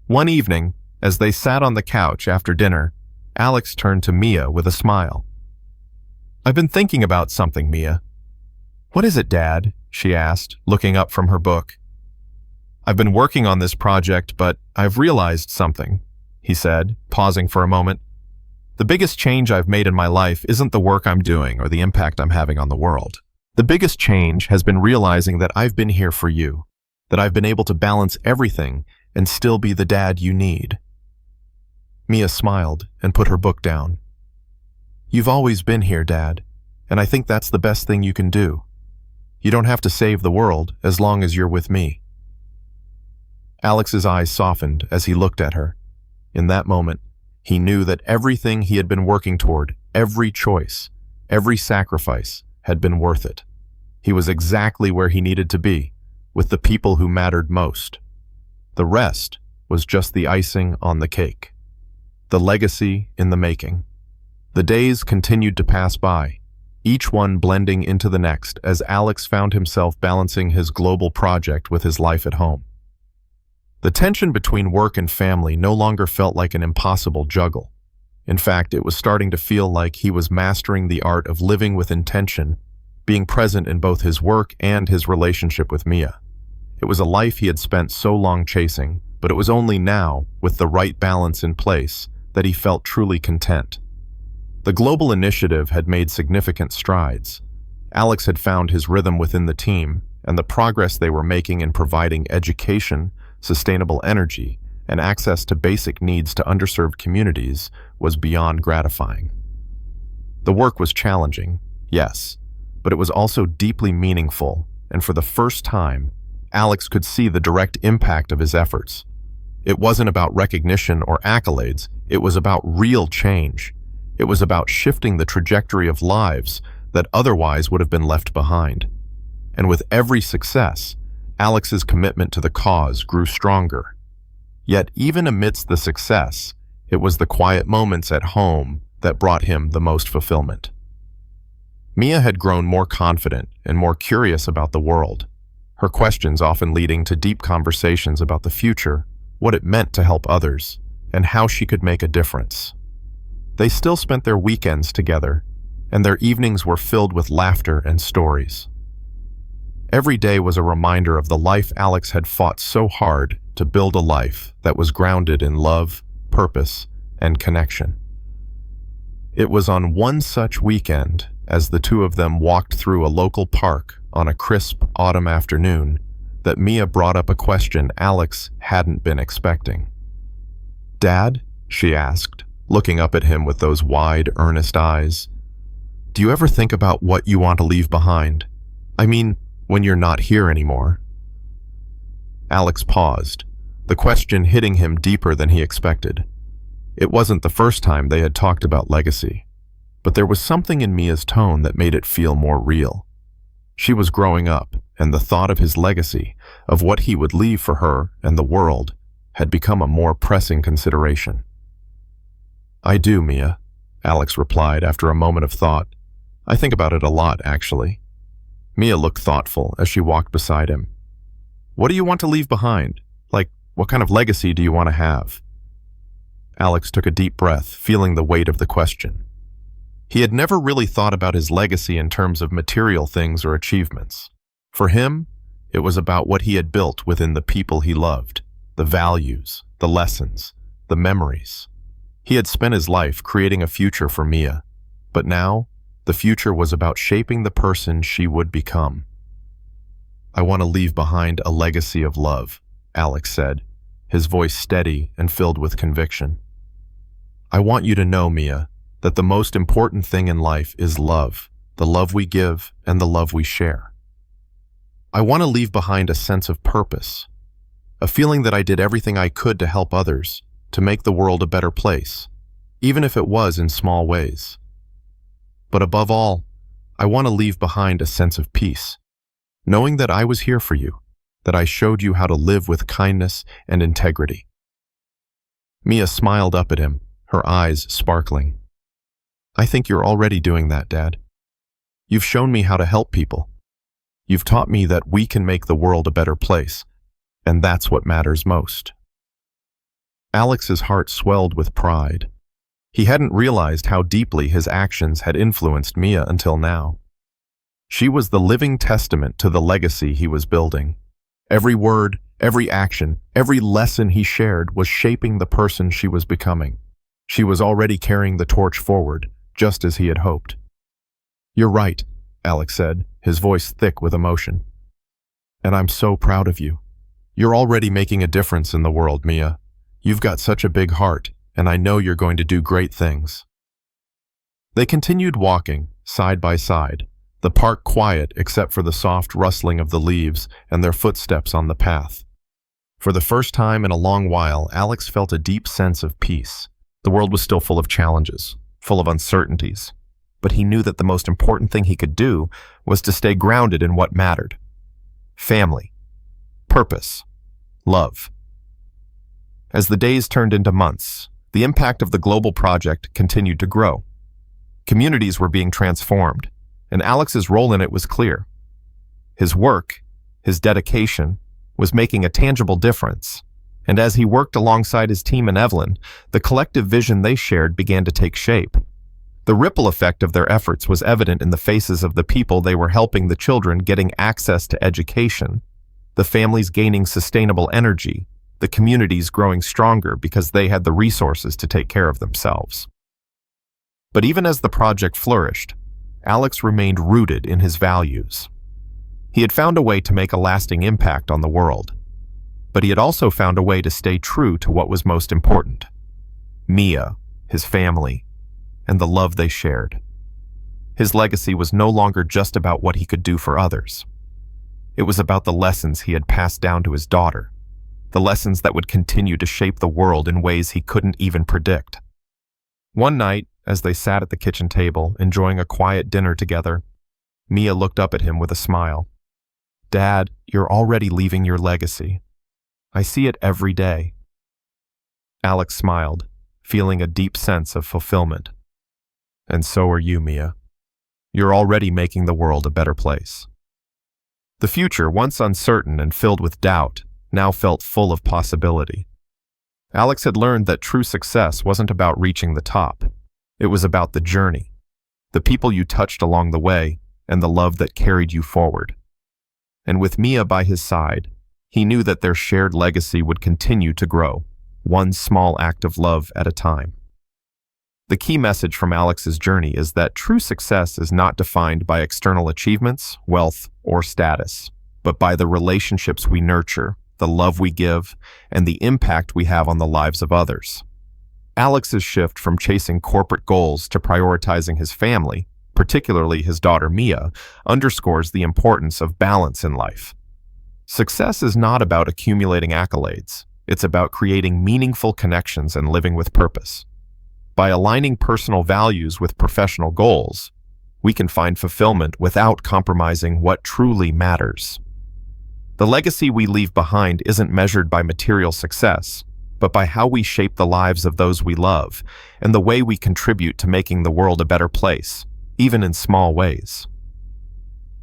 One evening, as they sat on the couch after dinner, Alex turned to Mia with a smile. "I've been thinking about something, Mia." "What is it, Dad?" she asked, looking up from her book. "I've been working on this project, but I've realized something," he said, pausing for a moment. "The biggest change I've made in my life isn't the work I'm doing or the impact I'm having on the world. The biggest change has been realizing that I've been here for you, that I've been able to balance everything and still be the dad you need." Mia smiled and put her book down. "You've always been here, Dad, and I think that's the best thing you can do. You don't have to save the world as long as you're with me." Alex's eyes softened as he looked at her. In that moment, he knew that everything he had been working toward, every choice, every sacrifice, had been worth it. He was exactly where he needed to be, with the people who mattered most. The rest was just the icing on the cake. The legacy in the making. The days continued to pass by, each one blending into the next as Alex found himself balancing his global project with his life at home. The tension between work and family no longer felt like an impossible juggle. In fact, it was starting to feel like he was mastering the art of living with intention, being present in both his work and his relationship with Mia. It was a life he had spent so long chasing, but it was only now, with the right balance in place, that he felt truly content. The global initiative had made significant strides. Alex had found his rhythm within the team, and the progress they were making in providing education, sustainable energy, and access to basic needs to underserved communities was beyond gratifying. The work was challenging, yes, but it was also deeply meaningful, and for the first time, Alex could see the direct impact of his efforts. It wasn't about recognition or accolades, it was about real change. It was about shifting the trajectory of lives that otherwise would have been left behind. And with every success, Alex's commitment to the cause grew stronger. Yet even amidst the success, it was the quiet moments at home that brought him the most fulfillment. Mia had grown more confident and more curious about the world, her questions often leading to deep conversations about the future, what it meant to help others, and how she could make a difference. They still spent their weekends together, and their evenings were filled with laughter and stories. Every day was a reminder of the life Alex had fought so hard to build a life that was grounded in love, purpose, and connection. It was on one such weekend, as the two of them walked through a local park on a crisp autumn afternoon, that Mia brought up a question Alex hadn't been expecting. "Dad?" she asked, looking up at him with those wide, earnest eyes. "Do you ever think about what you want to leave behind? I mean, when you're not here anymore?" Alex paused, the question hitting him deeper than he expected. It wasn't the first time they had talked about legacy, but there was something in Mia's tone that made it feel more real. She was growing up, and the thought of his legacy, of what he would leave for her and the world, had become a more pressing consideration. "I do, Mia," Alex replied after a moment of thought. "I think about it a lot, actually." Mia looked thoughtful as she walked beside him. "What do you want to leave behind? Like, what kind of legacy do you want to have?" Alex took a deep breath, feeling the weight of the question. He had never really thought about his legacy in terms of material things or achievements. For him, it was about what he had built within the people he loved, the values, the lessons, the memories. He had spent his life creating a future for Mia, but now, the future was about shaping the person she would become. "I want to leave behind a legacy of love," Alex said, his voice steady and filled with conviction. "I want you to know, Mia, that the most important thing in life is love, the love we give and the love we share. I want to leave behind a sense of purpose, a feeling that I did everything I could to help others, to make the world a better place, even if it was in small ways. But above all, I want to leave behind a sense of peace, knowing that I was here for you, that I showed you how to live with kindness and integrity. Mia smiled up at him, her eyes sparkling. I think you're already doing that, Dad. You've shown me how to help people. You've taught me that we can make the world a better place, and that's what matters most. Alex's heart swelled with pride. He hadn't realized how deeply his actions had influenced Mia until now. She was the living testament to the legacy he was building. Every word, every action, every lesson he shared was shaping the person she was becoming. She was already carrying the torch forward, just as he had hoped. You're right, Alex said, his voice thick with emotion. And I'm so proud of you. You're already making a difference in the world, Mia. You've got such a big heart, and I know you're going to do great things. They continued walking, side by side, the park quiet except for the soft rustling of the leaves and their footsteps on the path. For the first time in a long while, Alex felt a deep sense of peace. The world was still full of challenges, full of uncertainties, but he knew that the most important thing he could do was to stay grounded in what mattered. Family, purpose, love. As the days turned into months, the impact of the global project continued to grow. Communities were being transformed, and Alex's role in it was clear. His work, his dedication, was making a tangible difference, and as he worked alongside his team and Evelyn, the collective vision they shared began to take shape. The ripple effect of their efforts was evident in the faces of the people they were helping, the children getting access to education, the families gaining sustainable energy, the communities growing stronger because they had the resources to take care of themselves. But even as the project flourished, Alex remained rooted in his values. He had found a way to make a lasting impact on the world, but he had also found a way to stay true to what was most important: Mia, his family, and the love they shared. His legacy was no longer just about what he could do for others. It was about the lessons he had passed down to his daughter, the lessons that would continue to shape the world in ways he couldn't even predict. One night, as they sat at the kitchen table, enjoying a quiet dinner together, Mia looked up at him with a smile. Dad, you're already leaving your legacy. I see it every day. Alex smiled, feeling a deep sense of fulfillment. And so are you, Mia. You're already making the world a better place. The future, once uncertain and filled with doubt, now felt full of possibility. Alex had learned that true success wasn't about reaching the top. It was about the journey, the people you touched along the way, and the love that carried you forward. And with Mia by his side, he knew that their shared legacy would continue to grow, one small act of love at a time. The key message from Alex's journey is that true success is not defined by external achievements, wealth, or status, but by the relationships we nurture, the love we give, and the impact we have on the lives of others. Alex's shift from chasing corporate goals to prioritizing his family, particularly his daughter Mia, underscores the importance of balance in life. Success is not about accumulating accolades. It's about creating meaningful connections and living with purpose. By aligning personal values with professional goals, we can find fulfillment without compromising what truly matters. The legacy we leave behind isn't measured by material success, but by how we shape the lives of those we love and the way we contribute to making the world a better place, even in small ways.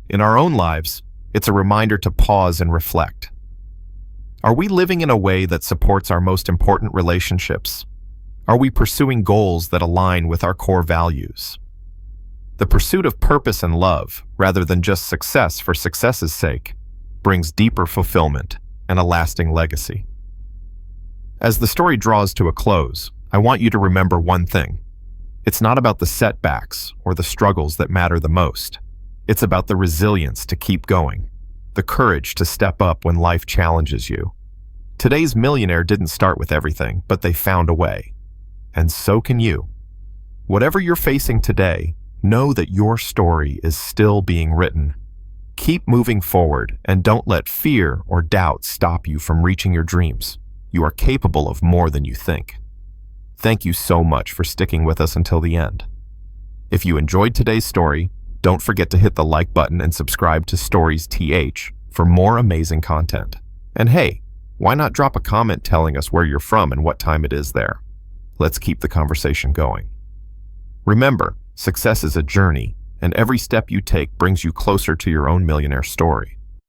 In our own lives, it's a reminder to pause and reflect. Are we living in a way that supports our most important relationships? Are we pursuing goals that align with our core values? The pursuit of purpose and love, rather than just success for success's sake, brings deeper fulfillment and a lasting legacy. As the story draws to a close, I want you to remember one thing. It's not about the setbacks or the struggles that matter the most. It's about the resilience to keep going, the courage to step up when life challenges you. Today's millionaire didn't start with everything, but they found a way. And so can you. Whatever you're facing today, know that your story is still being written. Keep moving forward and don't let fear or doubt stop you from reaching your dreams. You are capable of more than you think. Thank you so much for sticking with us until the end. If you enjoyed today's story, don't forget to hit the like button and subscribe to Stories TH for more amazing content. And hey, why not drop a comment telling us where you're from and what time it is there? Let's keep the conversation going. Remember, success is a journey, and every step you take brings you closer to your own millionaire story.